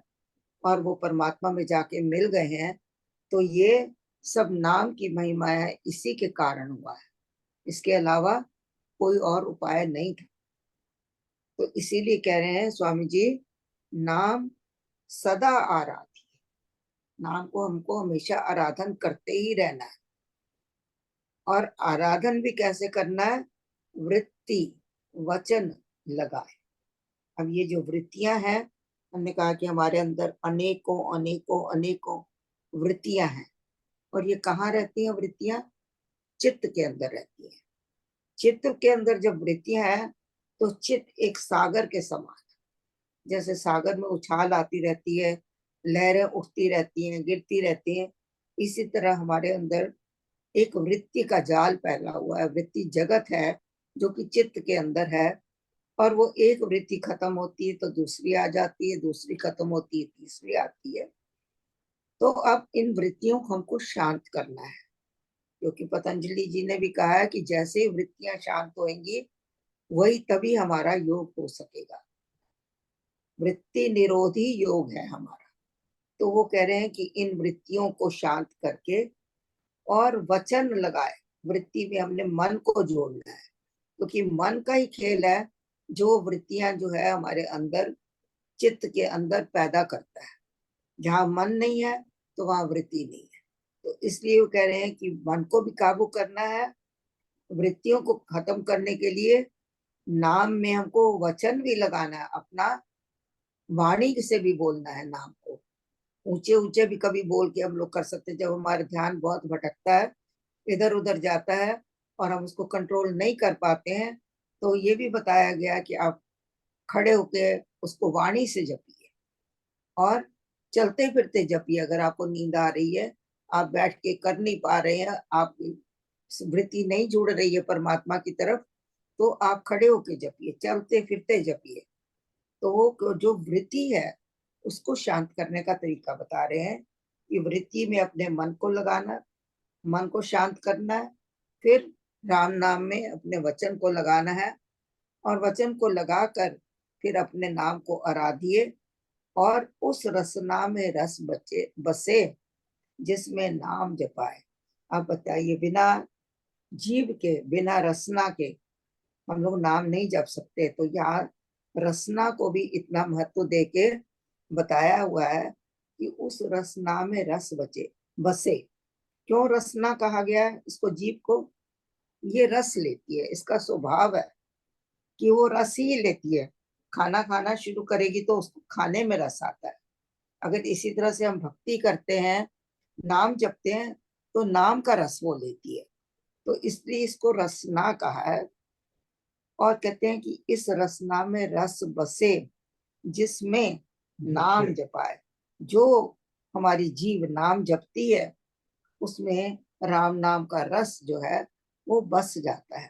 और वो परमात्मा में जाके मिल गए हैं। तो ये सब नाम की महिमा है, इसी के कारण हुआ है। इसके अलावा कोई और उपाय नहीं था। तो इसीलिए कह रहे हैं स्वामी जी, नाम सदा आराध्य। नाम को हमको हमेशा आराधन करते ही रहना है। और आराधन भी कैसे करना है? वृत्ति वचन लगाए। अब ये जो वृत्तियां हैं, हमने कहा कि हमारे अंदर अनेकों अनेकों अनेकों वृत्तियां हैं। और ये कहाँ रहती हैं वृत्तियां? चित्त के अंदर रहती हैं। चित्त के अंदर जब वृत्तियां हैं तो चित्त एक सागर के समान, जैसे सागर में उछाल आती रहती है, लहरें उठती रहती हैं, गिरती रहती हैं, इसी तरह हमारे अंदर एक वृत्ति का जाल फैला हुआ है। वृत्ति जगत है जो कि चित्त के अंदर है। और वो एक वृत्ति खत्म होती है तो दूसरी आ जाती है, दूसरी खत्म होती है तीसरी आती है। तो अब इन वृत्तियों को हमको शांत करना है, क्योंकि पतंजलि जी ने भी कहा है कि जैसे ही वृत्तियां शांत होंगी, वही तभी हमारा योग हो सकेगा। वृत्ति निरोधी योग है हमारा। तो वो कह रहे हैं कि इन वृत्तियों को शांत करके और वचन लगाए। वृत्ति में हमने मन को जोड़ना है, क्योंकि मन का ही खेल है जो वृत्तियां जो है हमारे अंदर चित्त के अंदर पैदा करता है। जहां मन नहीं है तो वहां वृत्ति नहीं है। तो इसलिए वो कह रहे हैं कि मन को भी काबू करना है। वृत्तियों को खत्म करने के लिए नाम में हमको वचन भी लगाना है, अपना वाणी से भी बोलना है नाम को। ऊंचे ऊंचे भी कभी बोल के हम लोग कर सकते हैं। जब हमारा ध्यान बहुत भटकता है, इधर उधर जाता है और हम उसको कंट्रोल नहीं कर पाते हैं, तो ये भी बताया गया कि आप खड़े होके उसको वाणी से जपिए और चलते फिरते जपिए। अगर आपको नींद आ रही है, आप बैठ के कर नहीं पा रहे हैं, आपकी वृत्ति नहीं जुड़ रही है परमात्मा की तरफ, तो आप खड़े होके जपिए, चलते फिरते जपिए। तो वो जो वृत्ति है उसको शांत करने का तरीका बता रहे हैं कि वृत्ति में अपने मन को लगाना, मन को शांत करना है। फिर राम नाम में अपने वचन को लगाना है, और वचन को लगाकर फिर अपने नाम को आराधिए, और उस रसना में रस बसे जिसमें नाम जपाए। आप बताइए, बिना जीव के, बिना रसना के हम लोग नाम नहीं जप सकते। तो यहाँ रसना को भी इतना महत्व देके बताया हुआ है कि उस रसना में रस बसे। क्यों रसना कहा गया है इसको? जीभ को ये रस लेती है, इसका स्वभाव है कि वो रस ही लेती है। खाना खाना शुरू करेगी तो उसको खाने में रस आता है। अगर इसी तरह से हम भक्ति करते हैं, नाम जपते हैं, तो नाम का रस वो लेती है। तो इसलिए इसको रसना कहा है। और कहते हैं कि इस रसना में रस बसे जिसमें नाम जपाए। जो हमारी जीव नाम जपती है उसमें राम नाम का रस जो है वो बस जाता है।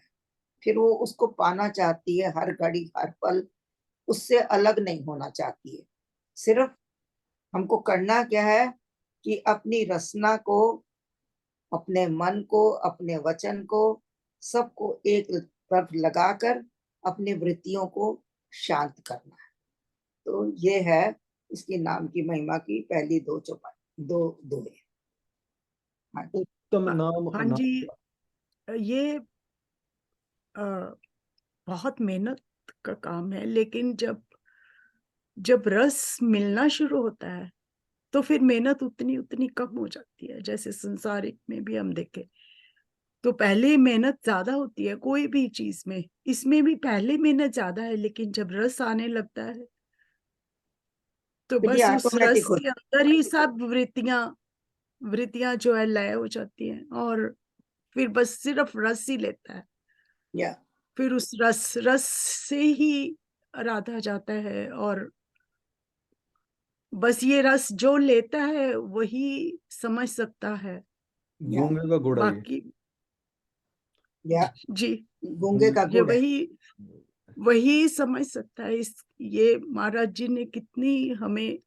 फिर वो उसको पाना चाहती है हर घड़ी हर पल, उससे अलग नहीं होना चाहती है। सिर्फ हमको करना क्या है कि अपनी रसना को, अपने मन को, अपने वचन को, सबको एक तरफ लगाकर अपनी वृत्तियों को शांत करना है। तो ये है इसकी नाम की महिमा की पहली दो चौपाई, दो दोहे। हाँ जी। उत्तम नाम हाँ अनाम। जी, ये बहुत मेहनत का काम है, लेकिन जब जब रस मिलना शुरू होता है तो फिर मेहनत उतनी उतनी कम हो जाती है। जैसे संसारिक में भी हम देखें तो पहले मेहनत ज्यादा होती है कोई भी चीज में, इसमें भी पहले मेहनत ज्यादा है, लेकिन जब रस आने लगता है तो फिर ये बस उस रस ऑटोमेटिक हो के अंदर ही सब वृत्तियां जो है लय हो जाती हैं, और फिर बस सिर्फ रस ही लेता है। या फिर उस रस से ही राधा जाता है, और बस ये रस जो लेता है वही समझ सकता है। गूंगे का घोड़ा ये। बाकी या जी, गूंगे का ये गुड़ है। वही समझ सकता है। इस ये महाराज जी ने कितनी हमें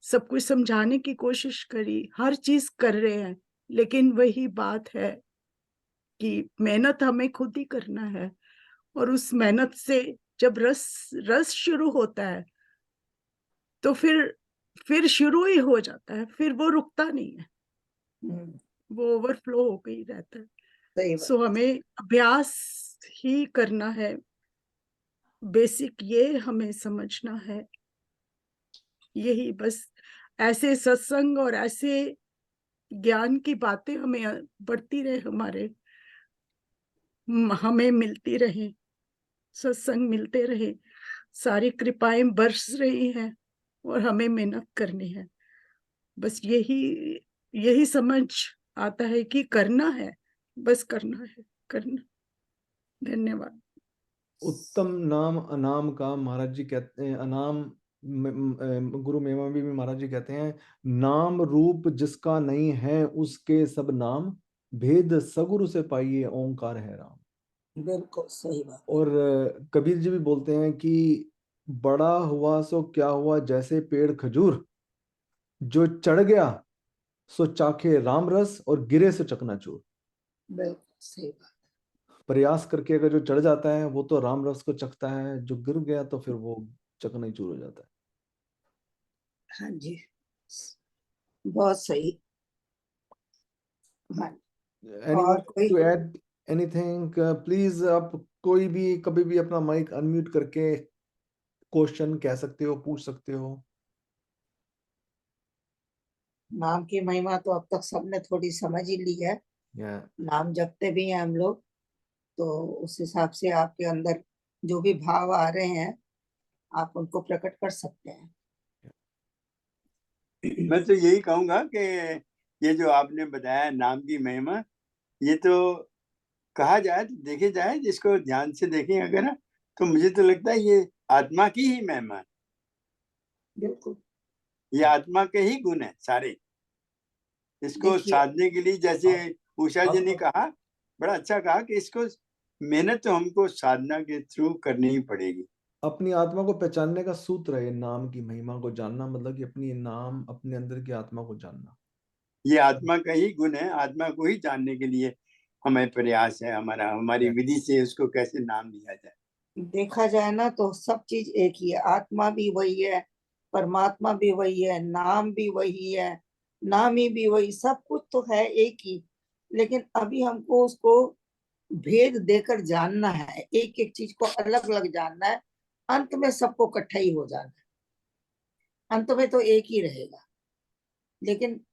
सब कुछ समझाने की कोशिश करी, हर चीज कर रहे हैं, लेकिन वही बात है कि मेहनत हमें खुद ही करना है। और उस मेहनत से जब रस शुरू होता है तो फिर शुरू ही हो जाता है, फिर वो रुकता नहीं है, वो ओवरफ्लो हो गई रहता है। सही बात। सो हमें अभ्यास ही करना है, बेसिक ये हमें समझना है। यही बस, ऐसे सत्संग और ऐसे ज्ञान की बातें हमें बढ़ती रहे, हमें मिलती रहे, सत्संग मिलते रहे, सारी कृपाएं बरस रही हैं, और हमें मेहनत करनी है। बस यही समझ आता है कि करना है, बस करना है, करना। धन्यवाद। उत्तम नाम अनाम का महाराज जी कहते हैं, अनाम गुरु मेवा भी महाराज जी कहते हैं, नाम रूप जिसका नहीं है उसके सब नाम, भेद सगुरु से पाइए ओंकार है राम। बिल्कुल सही बात। और कबीर जी भी बोलते हैं कि बड़ा हुआ सो क्या हुआ जैसे पेड़ खजूर, जो चढ़ गया सो चाखे राम रस और गिरे सो चकनाचूर। बिल्कुल सही बात। प्रयास करके अगर जो चढ़ जाता है वो तो राम रस को चखता है, जो गिर गया तो फिर वो चकनाचूर हो जाता हाँ जी, बहुत सही। हाँ, है। और एनीवन कोई? To add anything please? आप कोई भी कभी भी अपना माइक अनम्यूट करके क्वेश्चन कह सकते हो, पूछ सकते हो। नाम की महिमा तो अब तक सबने थोड़ी समझ ही ली है। या नाम जपते भी हैं हम लोग, तो उस हिसाब से आपके अंदर जो भी भाव आ रहे हैं आप उनको प्रकट कर सकते हैं। मैं तो यही कहूंगा कि ये जो आपने बताया नाम की महिमा, ये तो कहा जाए तो देखे जाए, जिसको ध्यान से देखें अगर, तो मुझे तो लगता है ये आत्मा की ही महिमा है। बिल्कुल। ये आत्मा के ही गुण है सारे। इसको देखिए, साधने के लिए, जैसे उषा जी ने कहा, बड़ा अच्छा कहा कि इसको मेहनत तो हमको साधना के थ्रू करनी ही पड़ेगी। अपनी आत्मा को पहचानने का सूत्र है नाम की महिमा को जानना, मतलब कि अपनी नाम, अपने अंदर की आत्मा को जानना। ये आत्मा का ही गुण है। आत्मा को ही जानने के लिए हमें प्रयास है हमारी विधि से उसको कैसे नाम लिया जाए। देखा जाए ना तो सब चीज एक ही है। आत्मा भी वही है, परमात्मा भी वही है, नाम भी वही है, नामी भी वही, सब कुछ तो है एक ही। लेकिन अभी हमको उसको भेद देकर जानना है, एक एक चीज को अलग अलग जानना है, अंत में सबको इकट्ठा ही हो जाना है, अंत में तो एक ही रहेगा। लेकिन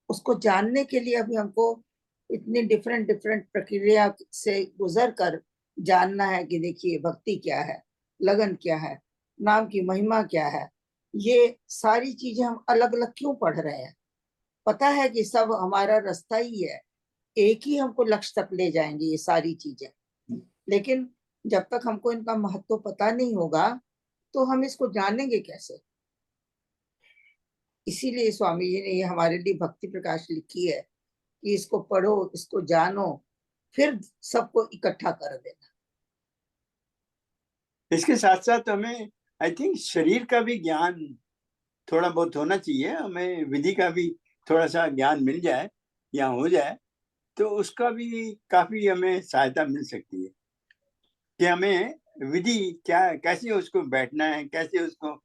उसको जानने के लिए अभी हमको इतनी डिफरेंट डिफरेंट प्रक्रिया से गुजर कर जानना है कि देखिए भक्ति क्या है, लगन क्या है, नाम की महिमा क्या है। ये सारी चीजें हम अलग अलग क्यों पढ़ रहे हैं? पता है कि सब हमारा रास्ता ही है, एक ही हमको लक्ष्य तक ले जाएंगे ये सारी चीजें। लेकिन जब तक हमको इनका महत्व पता नहीं होगा तो हम इसको जानेंगे कैसे? इसीलिए स्वामी जी ने ये हमारे लिए भक्ति प्रकाश लिखी है कि इसको पढ़ो, इसको जानो, फिर सबको इकट्ठा कर देना। इसके साथ साथ हमें आई थिंक शरीर का भी ज्ञान थोड़ा बहुत होना चाहिए, हमें विधि का भी थोड़ा सा ज्ञान मिल जाए या हो जाए तो उसका भी काफी हमें सहायता मिल सकती है कि हमें विधि क्या, कैसे उसको बैठना है, कैसे उसको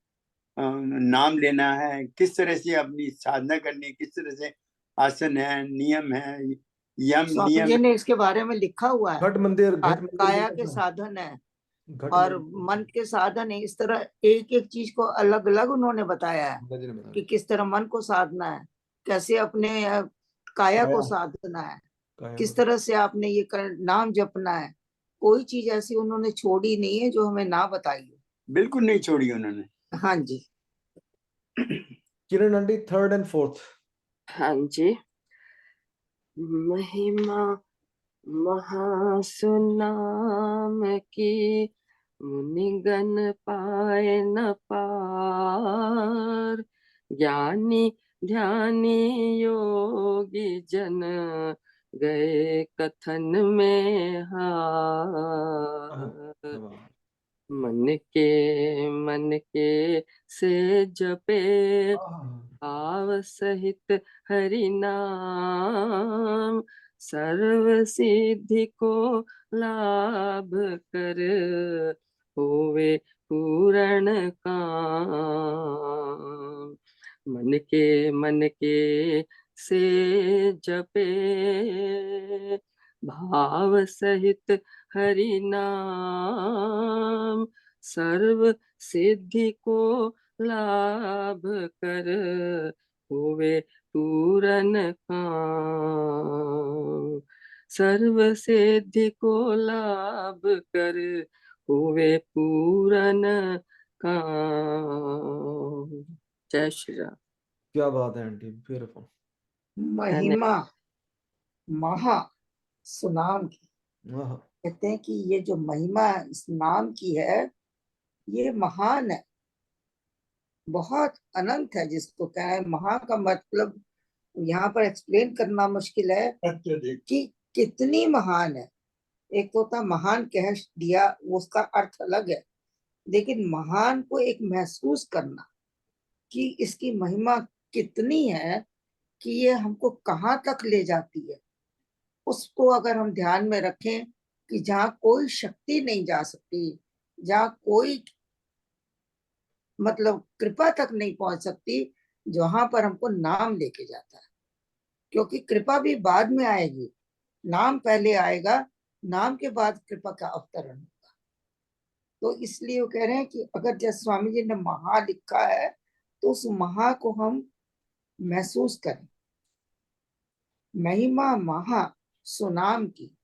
नाम लेना है, किस तरह से अपनी साधना करनी है, किस तरह से आसन है, नियम है, यम स्वामी नियम जी है। ने इसके बारे में लिखा हुआ है, घट मंदिर, घट मंदिर काया में के था। साधन है घट और मंदिर मन के साधन है। इस तरह एक एक चीज को अलग अलग उन्होंने बताया है बालाजी ने बताया। कि किस तरह मन को साधना है, कैसे अपने काया को काया। साधना है, काया किस को- तरह से आपने ये नाम जपना है। कोई चीज ऐसी उन्होंने छोड़ी नहीं है जो हमें ना बताई हो। बिल्कुल नहीं छोड़ी उन्होंने। हाँ जी। किरण आंटी, थर्ड एंड फोर्थ। हाँ जी। महिमा महासुनाम की मुनिगण पाए न पार, ज्ञानी ध्यानी योगी जन गए कथन में हार। मन के से जपे भाव सहित हरि नाम, सर्व सिद्धि को लाभ कर होवे पूर्ण काम। मन के से जपे भाव सहित हरि नाम, सर्व सिद्धि को लाभ कर होवे पूरन काम, सर्व सिद्धि को लाभ कर होवे पूरन काम। जय श्री राम। क्या बात है आंटी, ब्यूटीफुल। महिमा महा सुनाम की, कहते हैं कि ये जो महिमा इस नाम की है ये महान है, बहुत अनंत है। जिसको क्या है महा का मतलब यहाँ पर एक्सप्लेन करना मुश्किल है अत्यधिक। कि कितनी महान है। एक तो होता महान कह दिया, उसका अर्थ अलग है, लेकिन महान को एक महसूस करना कि इसकी महिमा कितनी है, कि ये हमको कहाँ तक ले जाती है, उसको अगर हम ध्यान में रखें कि जहाँ कोई शक्ति नहीं जा सकती, जहाँ कोई मतलब कृपा तक नहीं पहुंच सकती, जहां पर हमको नाम लेके जाता है। क्योंकि कृपा भी बाद में आएगी, नाम पहले आएगा, नाम के बाद कृपा का अवतरण होगा। तो इसलिए वो कह रहे हैं कि अगर जैसे स्वामी जी ने महा लिखा है तो उस महा को हम महसूस करें। महिमा महा सुनाम की,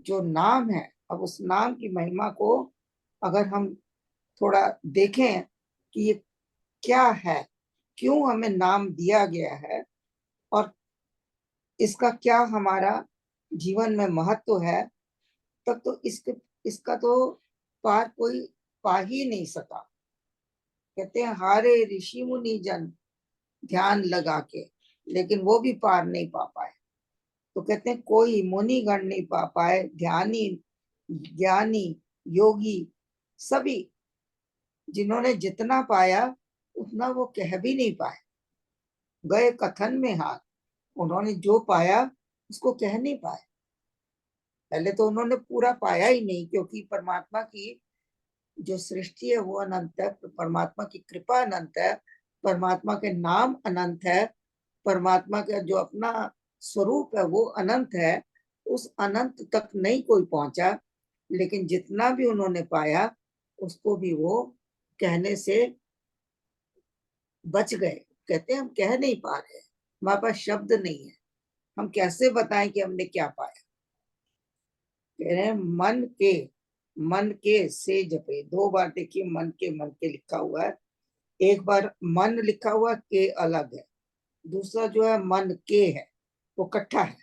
जो नाम है, अब उस नाम की महिमा को अगर हम थोड़ा देखें कि ये क्या है, क्यों हमें नाम दिया गया है और इसका क्या हमारा जीवन में महत्व है, तब तो इसका तो पार कोई पा ही नहीं सका। कहते हैं हारे ऋषि मुनि जन ध्यान लगा के, लेकिन वो भी पार नहीं पा पाए। तो कहते हैं कोई मुनि गण नहीं पा पाए, ध्यानी ज्ञानी योगी सभी जिन्होंने जितना पाया उतना वो कह भी नहीं पाए, गए कथन में हार। उन्होंने जो पाया उसको कह नहीं पाए। पहले तो उन्होंने पूरा पाया ही नहीं, क्योंकि परमात्मा की जो सृष्टि है वो अनंत है, परमात्मा की कृपा अनंत है, परमात्मा के नाम अनंत है, परमात्मा का जो अपना स्वरूप है वो अनंत है। उस अनंत तक नहीं कोई पहुंचा, लेकिन जितना भी उन्होंने पाया उसको भी वो कहने से बच गए। कहते हैं हम कह नहीं पा रहे, हमारे पास शब्द नहीं है, हम कैसे बताएं कि हमने क्या पाया। कह रहे हैं मन के से जपे। 2 बार देखिए मन के लिखा हुआ है। एक बार मन लिखा हुआ के अलग है, दूसरा जो है मन के है वो इकट्ठा है।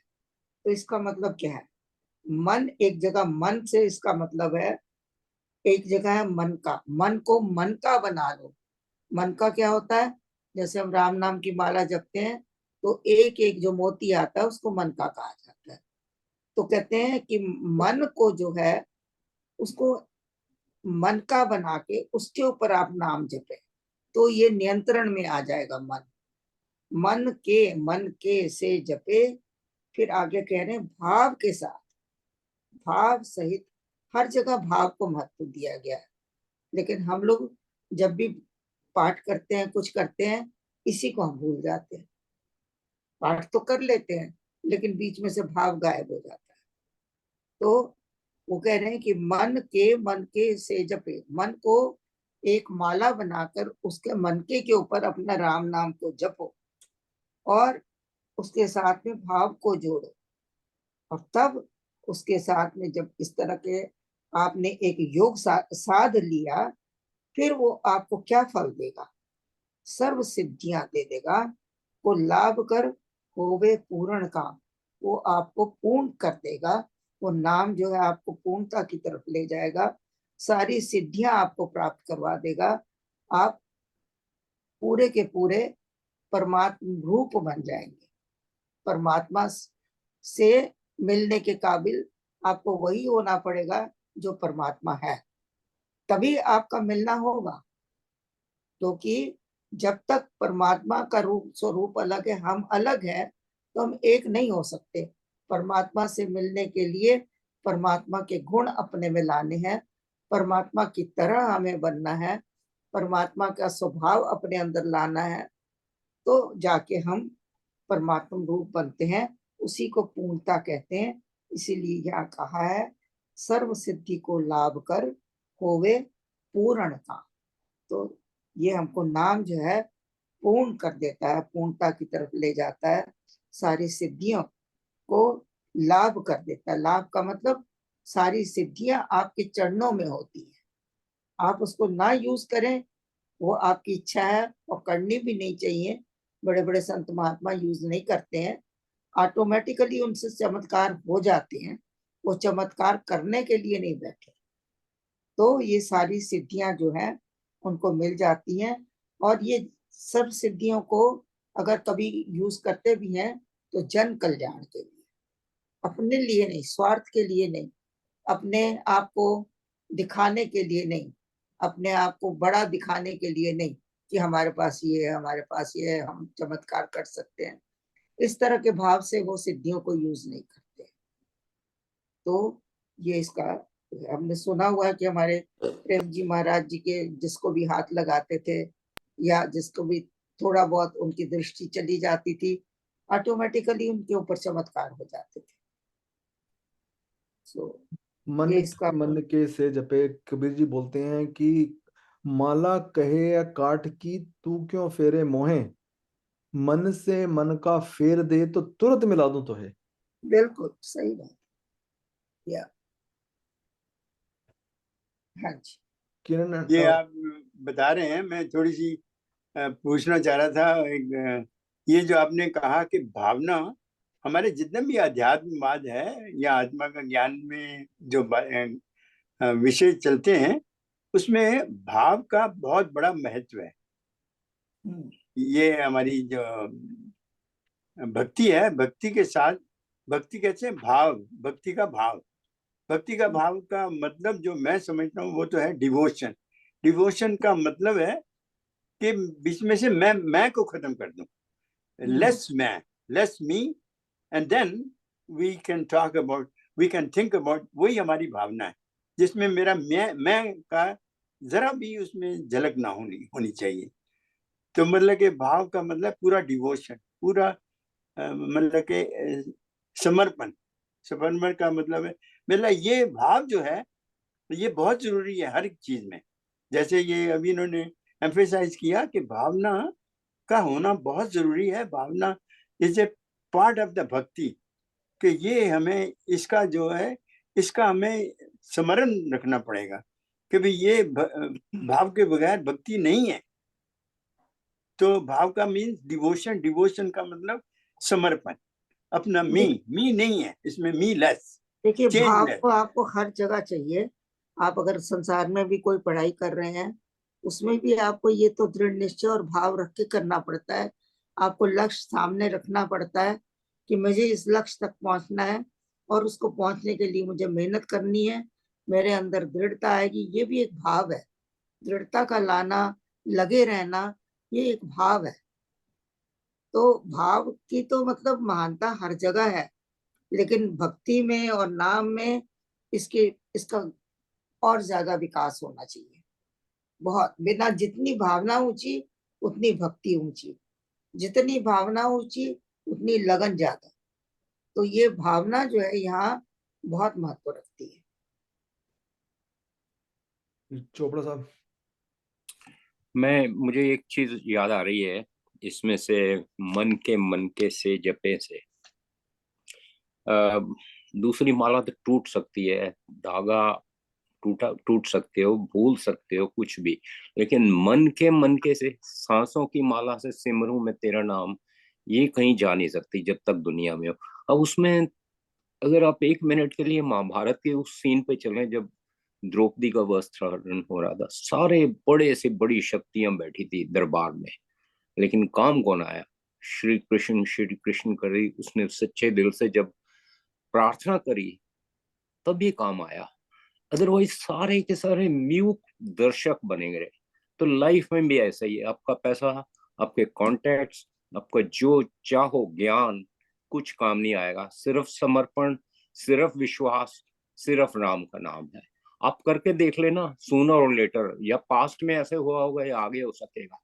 तो इसका मतलब क्या है? मन एक जगह, मन से इसका मतलब है एक जगह है मन का, मन को मन का बना लो। मन का क्या होता है? जैसे हम राम नाम की माला जपते हैं तो एक एक जो मोती आता है उसको मन का कहा जाता है। तो कहते हैं कि मन को जो है उसको मन का बना के उसके ऊपर आप नाम जपे तो ये नियंत्रण में आ जाएगा मन। मन के से जपे। फिर आगे कह रहे हैं भाव के साथ, भाव सहित। हर जगह भाव को महत्व दिया गया है, लेकिन हम लोग जब भी पाठ करते हैं, कुछ करते हैं, इसी को हम भूल जाते हैं। पाठ तो कर लेते हैं लेकिन बीच में से भाव गायब हो जाता है। तो वो कह रहे हैं कि मन के से जपे। मन को एक माला बनाकर उसके मन के ऊपर अपना राम नाम को जपो और उसके साथ में भाव को जोड़ो। और तब उसके साथ में जब इस तरह के आपने एक योग साध लिया, फिर वो आपको क्या फल देगा? सर्व सिद्धियां दे देगा। को लाभ कर होवे पूर्ण काम, वो आपको पूर्ण कर देगा। वो नाम जो है आपको पूर्णता की तरफ ले जाएगा, सारी सिद्धियां आपको प्राप्त करवा देगा। आप पूरे के पूरे परमात्मा रूप बन जाएंगे। परमात्मा से मिलने के काबिल आपको वही होना पड़ेगा जो परमात्मा है, तभी आपका मिलना होगा। क्योंकि जब तक परमात्मा का रूप स्वरूप अलग है, हम अलग हैं, तो हम एक नहीं हो सकते। परमात्मा से मिलने के लिए परमात्मा के गुण अपने में लाने हैं, परमात्मा की तरह हमें बनना है, परमात्मा का स्वभाव अपने अंदर लाना है, तो जाके हम परमात्मा रूप बनते हैं। उसी को पूर्णता कहते हैं। इसीलिए यहाँ कहा है सर्व सिद्धि को लाभ कर होवे पूर्णता। तो ये हमको नाम जो है पूर्ण कर देता है, पूर्णता की तरफ ले जाता है, सारी सिद्धियों को लाभ कर देता है। लाभ का मतलब सारी सिद्धियां आपके चरणों में होती है। आप उसको ना यूज करें वो आपकी इच्छा है और करनी भी नहीं चाहिए। बड़े बड़े संत महात्मा यूज नहीं करते हैं, ऑटोमेटिकली उनसे चमत्कार हो जाते हैं। वो चमत्कार करने के लिए नहीं बैठे। तो ये सारी सिद्धियां जो है उनको मिल जाती हैं। और ये सब सिद्धियों को अगर कभी यूज करते भी हैं तो जन कल्याण के लिए, अपने लिए नहीं, स्वार्थ के लिए नहीं, अपने आप को दिखाने के लिए नहीं, अपने आप को बड़ा दिखाने के लिए नहीं कि हमारे पास ये है, हमारे पास ये है, हम चमत्कार कर सकते हैं। इस तरह के भाव से वो सिद्धियों को यूज नहीं करते। तो ये इसका हमने सुना हुआ है कि हमारे प्रेम जी महाराज जी के जिसको भी हाथ लगाते थे या जिसको भी थोड़ा बहुत उनकी दृष्टि चली जाती थी, ऑटोमेटिकली उनके ऊपर चमत्कार हो जाते थे। सो ये इसका मन के से जपे। कबीर जी बोलते हैं कि माला कहे या काट की तू क्यों फेरे मोहे, मन से मन का फेर दे तो तुरंत मिला दूं तो है। बिल्कुल सही बात। या हाँ जी, किरण ये आप बता रहे हैं, मैं थोड़ी सी पूछना चाह रहा था। ये जो आपने कहा कि भावना, हमारे जितने भी अध्यात्मवाद है या आत्मा का ज्ञान में जो विषय चलते हैं उसमें भाव का बहुत बड़ा महत्व है। ये हमारी जो भक्ति है, भक्ति के साथ, भक्ति कैसे भाव, भक्ति का भाव, भक्ति का भाव का मतलब जो मैं समझता हूँ वो तो है डिवोशन। डिवोशन का मतलब है कि बीच में से मैं को खत्म कर दूं, लेस मैं, less me, and then we can talk about, we can think about. वही हमारी भावना है जिसमें मेरा मैं का जरा भी उसमें झलक ना होनी चाहिए। तो मतलब के भाव का मतलब पूरा डिवोशन, पूरा मतलब के समर्पण। समर्पण का मतलब है, मतलब ये भाव जो है तो ये बहुत जरूरी है हर एक चीज में। जैसे ये अभी इन्होंने एम्फेसाइज किया कि भावना का होना बहुत जरूरी है। Bhavana is a part of the bhakti, कि ये हमें इसका जो है इसका हमें स्मरण रखना पड़ेगा कि भाई ये भाव के बगैर भक्ति नहीं है। तो भाव का मीन्स डिवोशन, डिवोशन का मतलब समर्पण। अपना मी नहीं है इसमें, मी लेस, देखिए भाव चेंजलेस। को आपको हर जगह चाहिए। आप अगर संसार में भी कोई पढ़ाई कर रहे हैं उसमें भी आपको ये तो दृढ़ निश्चय और भाव रख के करना पड़ता है। आपको लक्ष्य सामने रखना पड़ता है कि मुझे इस लक्ष्य तक पहुंचना है और उसको पहुंचने के लिए मुझे मेहनत करनी है, मेरे अंदर दृढ़ता आएगी। ये भी एक भाव है। दृढ़ता का लाना, लगे रहना, ये एक भाव है। तो भाव की तो मतलब महानता हर जगह है, लेकिन भक्ति में और नाम में इसका और ज्यादा विकास होना चाहिए। बहुत, बिना जितनी भावना ऊंची उतनी भक्ति ऊंची, जितनी भावना ऊंची उतनी लगन ज्यादा। तो ये भावना जो है यहाँ बहुत महत्व रखती है। चोपड़ा साहब। मुझे एक चीज याद आ रही है इसमें से, मन के से जपे से। दूसरी माला तो टूट सकती है, धागा टूट सकते हो, भूल सकते हो कुछ भी, लेकिन मन के से, सांसों की माला से सिमरूं मैं तेरा नाम, ये कहीं जा नहीं सकती जब तक दुनिया में हो। अब उसमें अगर आप 1 मिनट के लिए महाभारत के उस सीन पे चलें जब द्रौपदी का वस्त्रहरण हो रहा था, सारे बड़े से बड़ी शक्तियां बैठी थी दरबार में, लेकिन काम कौन आया? श्री कृष्ण करी, उसने सच्चे दिल से जब प्रार्थना करी तब ये काम आया। अदरवाइज सारे के सारे म्यूट दर्शक बने गए। तो लाइफ में भी ऐसा ही है, आपका पैसा, आपके कॉन्टैक्ट्स, आपका जो चाहो ज्ञान, कुछ काम नहीं आएगा। सिर्फ समर्पण, सिर्फ विश्वास, सिर्फ राम का नाम है। आप करके देख लेना, सूनर और लेटर, या पास्ट में ऐसे हुआ होगा या आगे हो सकेगा।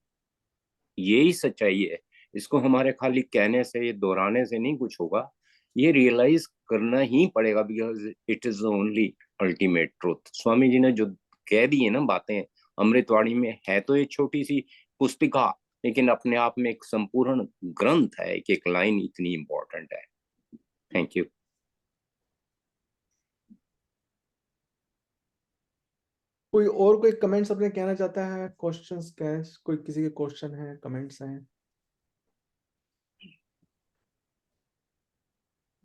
यही सच्चाई है। इसको हमारे खाली कहने से, ये दोहराने से नहीं कुछ होगा, ये रियलाइज करना ही पड़ेगा, because it is the only ultimate truth. Swami ji ने जो कह दी है ना बातें अमृतवाणी में, है तो ये छोटी सी पुस्तिका, लेकिन अपने आप में एक संपूर्ण ग्रंथ है। एक लाइन इतनी इंपॉर्टेंट है। Thank you. कोई और कोई कमेंट्स अपने कहना चाहता है? क्वेश्चंस, कोई किसी के क्वेश्चन है, कमेंट्स हैं?